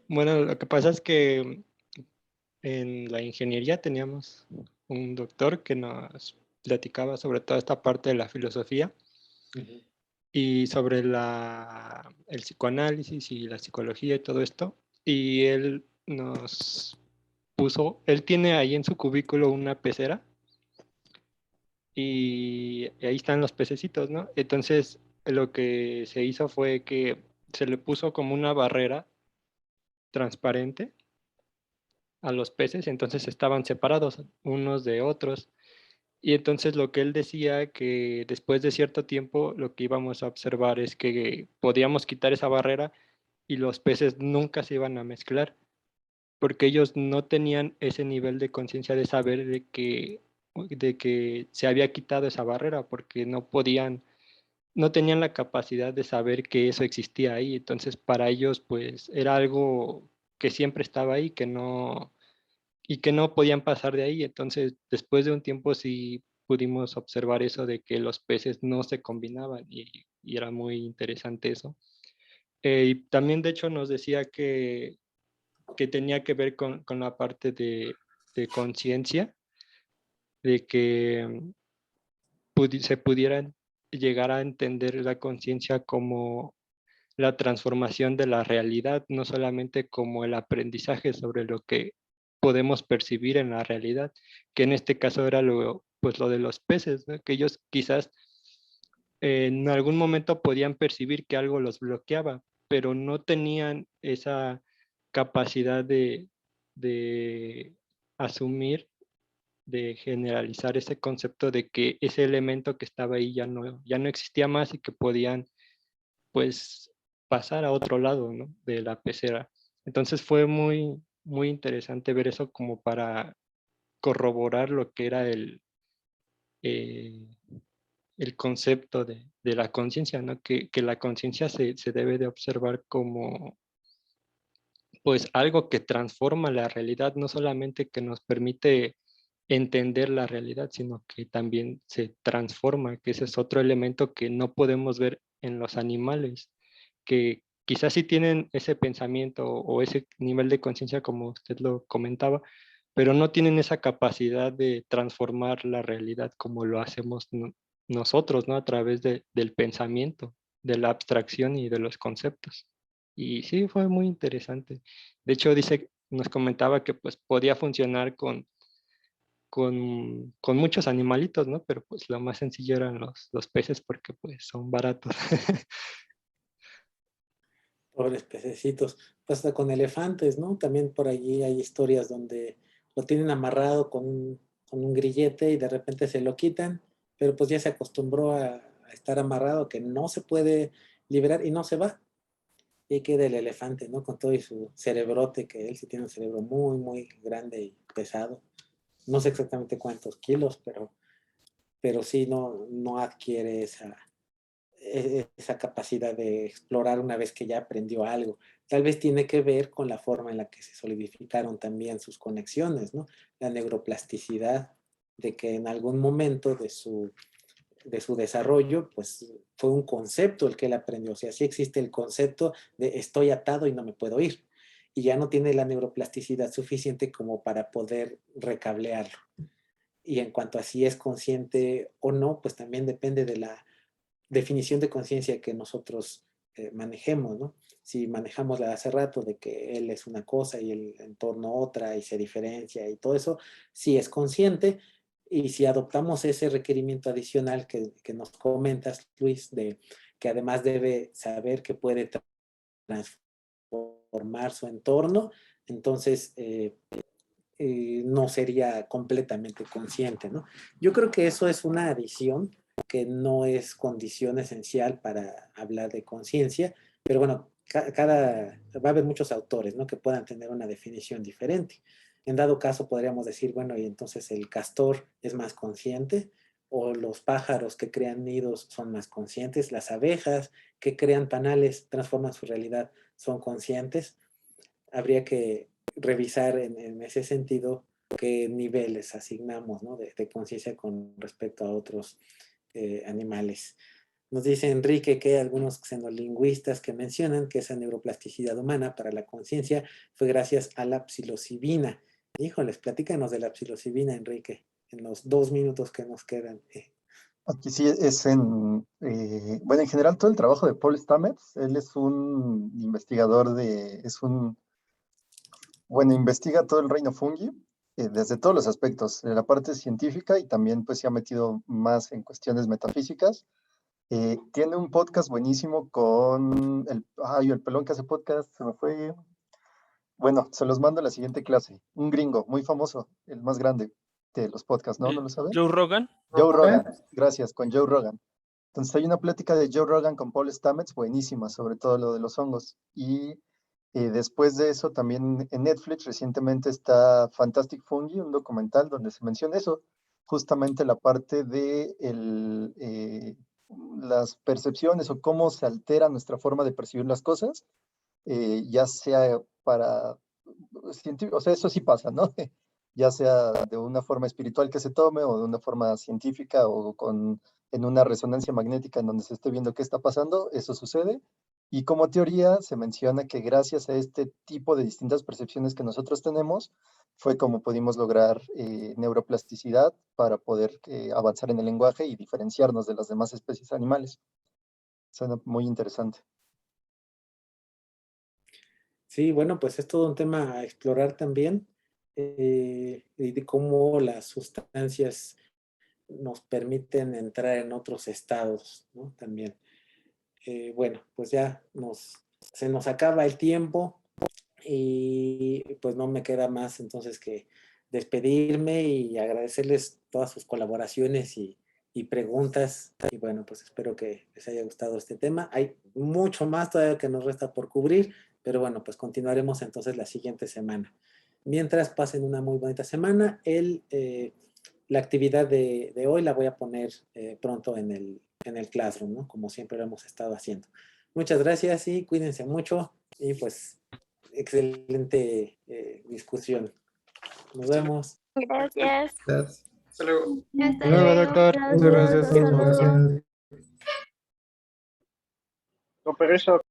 Bueno, lo que pasa es que en la ingeniería teníamos un doctor que nos platicaba sobre toda esta parte de la filosofía y sobre el psicoanálisis y la psicología y todo esto. Y él nos puso, él tiene ahí en su cubículo una pecera y ahí están los pececitos, ¿no? Entonces lo que se hizo fue que se le puso como una barrera transparente a los peces, entonces estaban separados unos de otros. Y entonces lo que él decía que después de cierto tiempo lo que íbamos a observar es que podíamos quitar esa barrera y los peces nunca se iban a mezclar, porque ellos no tenían ese nivel de conciencia de saber de que se había quitado esa barrera, porque no tenían la capacidad de saber que eso existía ahí. Entonces para ellos pues era algo que siempre estaba ahí, y que no podían pasar de ahí. Entonces, después de un tiempo sí pudimos observar eso de que los peces no se combinaban y era muy interesante eso. Y también, de hecho, nos decía que tenía que ver con la parte de conciencia, de que se pudieran llegar a entender la conciencia como la transformación de la realidad, no solamente como el aprendizaje sobre lo que podemos percibir en la realidad, que en este caso era pues lo de los peces, ¿no? Que ellos quizás en algún momento podían percibir que algo los bloqueaba, pero no tenían esa capacidad de asumir, de generalizar ese concepto de que ese elemento que estaba ahí ya no existía más y que podían pues pasar a otro lado, ¿no? De la pecera. Entonces fue muy, muy interesante ver eso como para corroborar lo que era eh, el concepto de la conciencia, ¿no? Que la conciencia se debe de observar como pues algo que transforma la realidad, no solamente que nos permite entender la realidad, sino que también se transforma, que ese es otro elemento que no podemos ver en los animales, que quizás sí tienen ese pensamiento o ese nivel de conciencia como usted lo comentaba, pero no tienen esa capacidad de transformar la realidad como lo hacemos nosotros, ¿no? A través del pensamiento, de la abstracción y de los conceptos. Y sí, fue muy interesante. De hecho, nos comentaba que pues podía funcionar con muchos animalitos, ¿no? Pero pues lo más sencillo eran los peces porque pues son baratos. Pobres pececitos. Pues hasta con elefantes, ¿no? También por allí hay historias donde lo tienen amarrado con un grillete y de repente se lo quitan, pero pues ya se acostumbró a estar amarrado, que no se puede liberar y no se va. Y ahí queda el elefante, ¿no? Con todo y su cerebrote, que él sí tiene un cerebro muy, muy grande y pesado. No sé exactamente cuántos kilos, pero sí no adquiere esa capacidad de explorar una vez que ya aprendió algo. Tal vez tiene que ver con la forma en la que se solidificaron también sus conexiones, ¿no? La neuroplasticidad de que en algún momento de su desarrollo, pues fue un concepto el que él aprendió. O sea, sí existe el concepto de estoy atado y no me puedo ir. Y ya no tiene la neuroplasticidad suficiente como para poder recablearlo. Y en cuanto a si es consciente o no, pues también depende de la definición de conciencia que nosotros manejemos, ¿no? Si manejamos la de hace rato de que él es una cosa y el entorno otra y se diferencia y todo eso, sí es consciente. Y si adoptamos ese requerimiento adicional que nos comentas, Luis, de que además debe saber que puede transformar su entorno, entonces no sería completamente consciente, ¿no? Yo creo que eso es una adición que no es condición esencial para hablar de conciencia, pero bueno, va a haber muchos autores, ¿no? Que puedan tener una definición diferente. En dado caso, podríamos decir, bueno, y entonces el castor es más consciente, o los pájaros que crean nidos son más conscientes, las abejas que crean panales, transforman su realidad, son conscientes. Habría que revisar en ese sentido qué niveles asignamos, ¿no? de conciencia con respecto a otros animales. Nos dice Enrique que hay algunos xenolingüistas que mencionan que esa neuroplasticidad humana para la conciencia fue gracias a la psilocibina. Híjoles, platícanos de la psilocibina, Enrique, en los 2 minutos que nos quedan. Aquí sí es bueno, en general todo el trabajo de Paul Stamets, él es un investigador bueno, investiga todo el reino fungi desde todos los aspectos, de la parte científica y también pues se ha metido más en cuestiones metafísicas. Tiene un podcast buenísimo con el pelón que hace podcast, se me fue. Bueno, se los mando a la siguiente clase. Un gringo muy famoso, el más grande de los podcasts, ¿no? ¿No lo sabe? Joe Rogan. Joe Rogan, gracias, con Joe Rogan. Entonces hay una plática de Joe Rogan con Paul Stamets buenísima sobre todo lo de los hongos. Y después de eso también en Netflix recientemente está Fantastic Fungi, un documental donde se menciona eso, justamente la parte de las percepciones o cómo se altera nuestra forma de percibir las cosas, ya sea para científico, o sea, eso sí pasa, ¿no? Ya sea de una forma espiritual que se tome o de una forma científica o en una resonancia magnética en donde se esté viendo qué está pasando, eso sucede. Y como teoría se menciona que gracias a este tipo de distintas percepciones que nosotros tenemos, fue como pudimos lograr neuroplasticidad para poder avanzar en el lenguaje y diferenciarnos de las demás especies animales. Suena muy interesante. Sí, bueno, pues es todo un tema a explorar también, y de cómo las sustancias nos permiten entrar en otros estados, ¿no? También. Bueno, pues ya se nos acaba el tiempo y pues no me queda más entonces que despedirme y agradecerles todas sus colaboraciones y preguntas. Y bueno, pues espero que les haya gustado este tema. Hay mucho más todavía que nos resta por cubrir, pero bueno, pues continuaremos entonces la siguiente semana. Mientras pasen una muy bonita semana, la actividad de hoy la voy a poner pronto en el Classroom, ¿no? Como siempre lo hemos estado haciendo. Muchas gracias y cuídense mucho y pues excelente discusión. Nos vemos. Gracias. Gracias. Hasta luego. Hasta Luego, luego. doctor. Muchas gracias. Saludos. Pero eso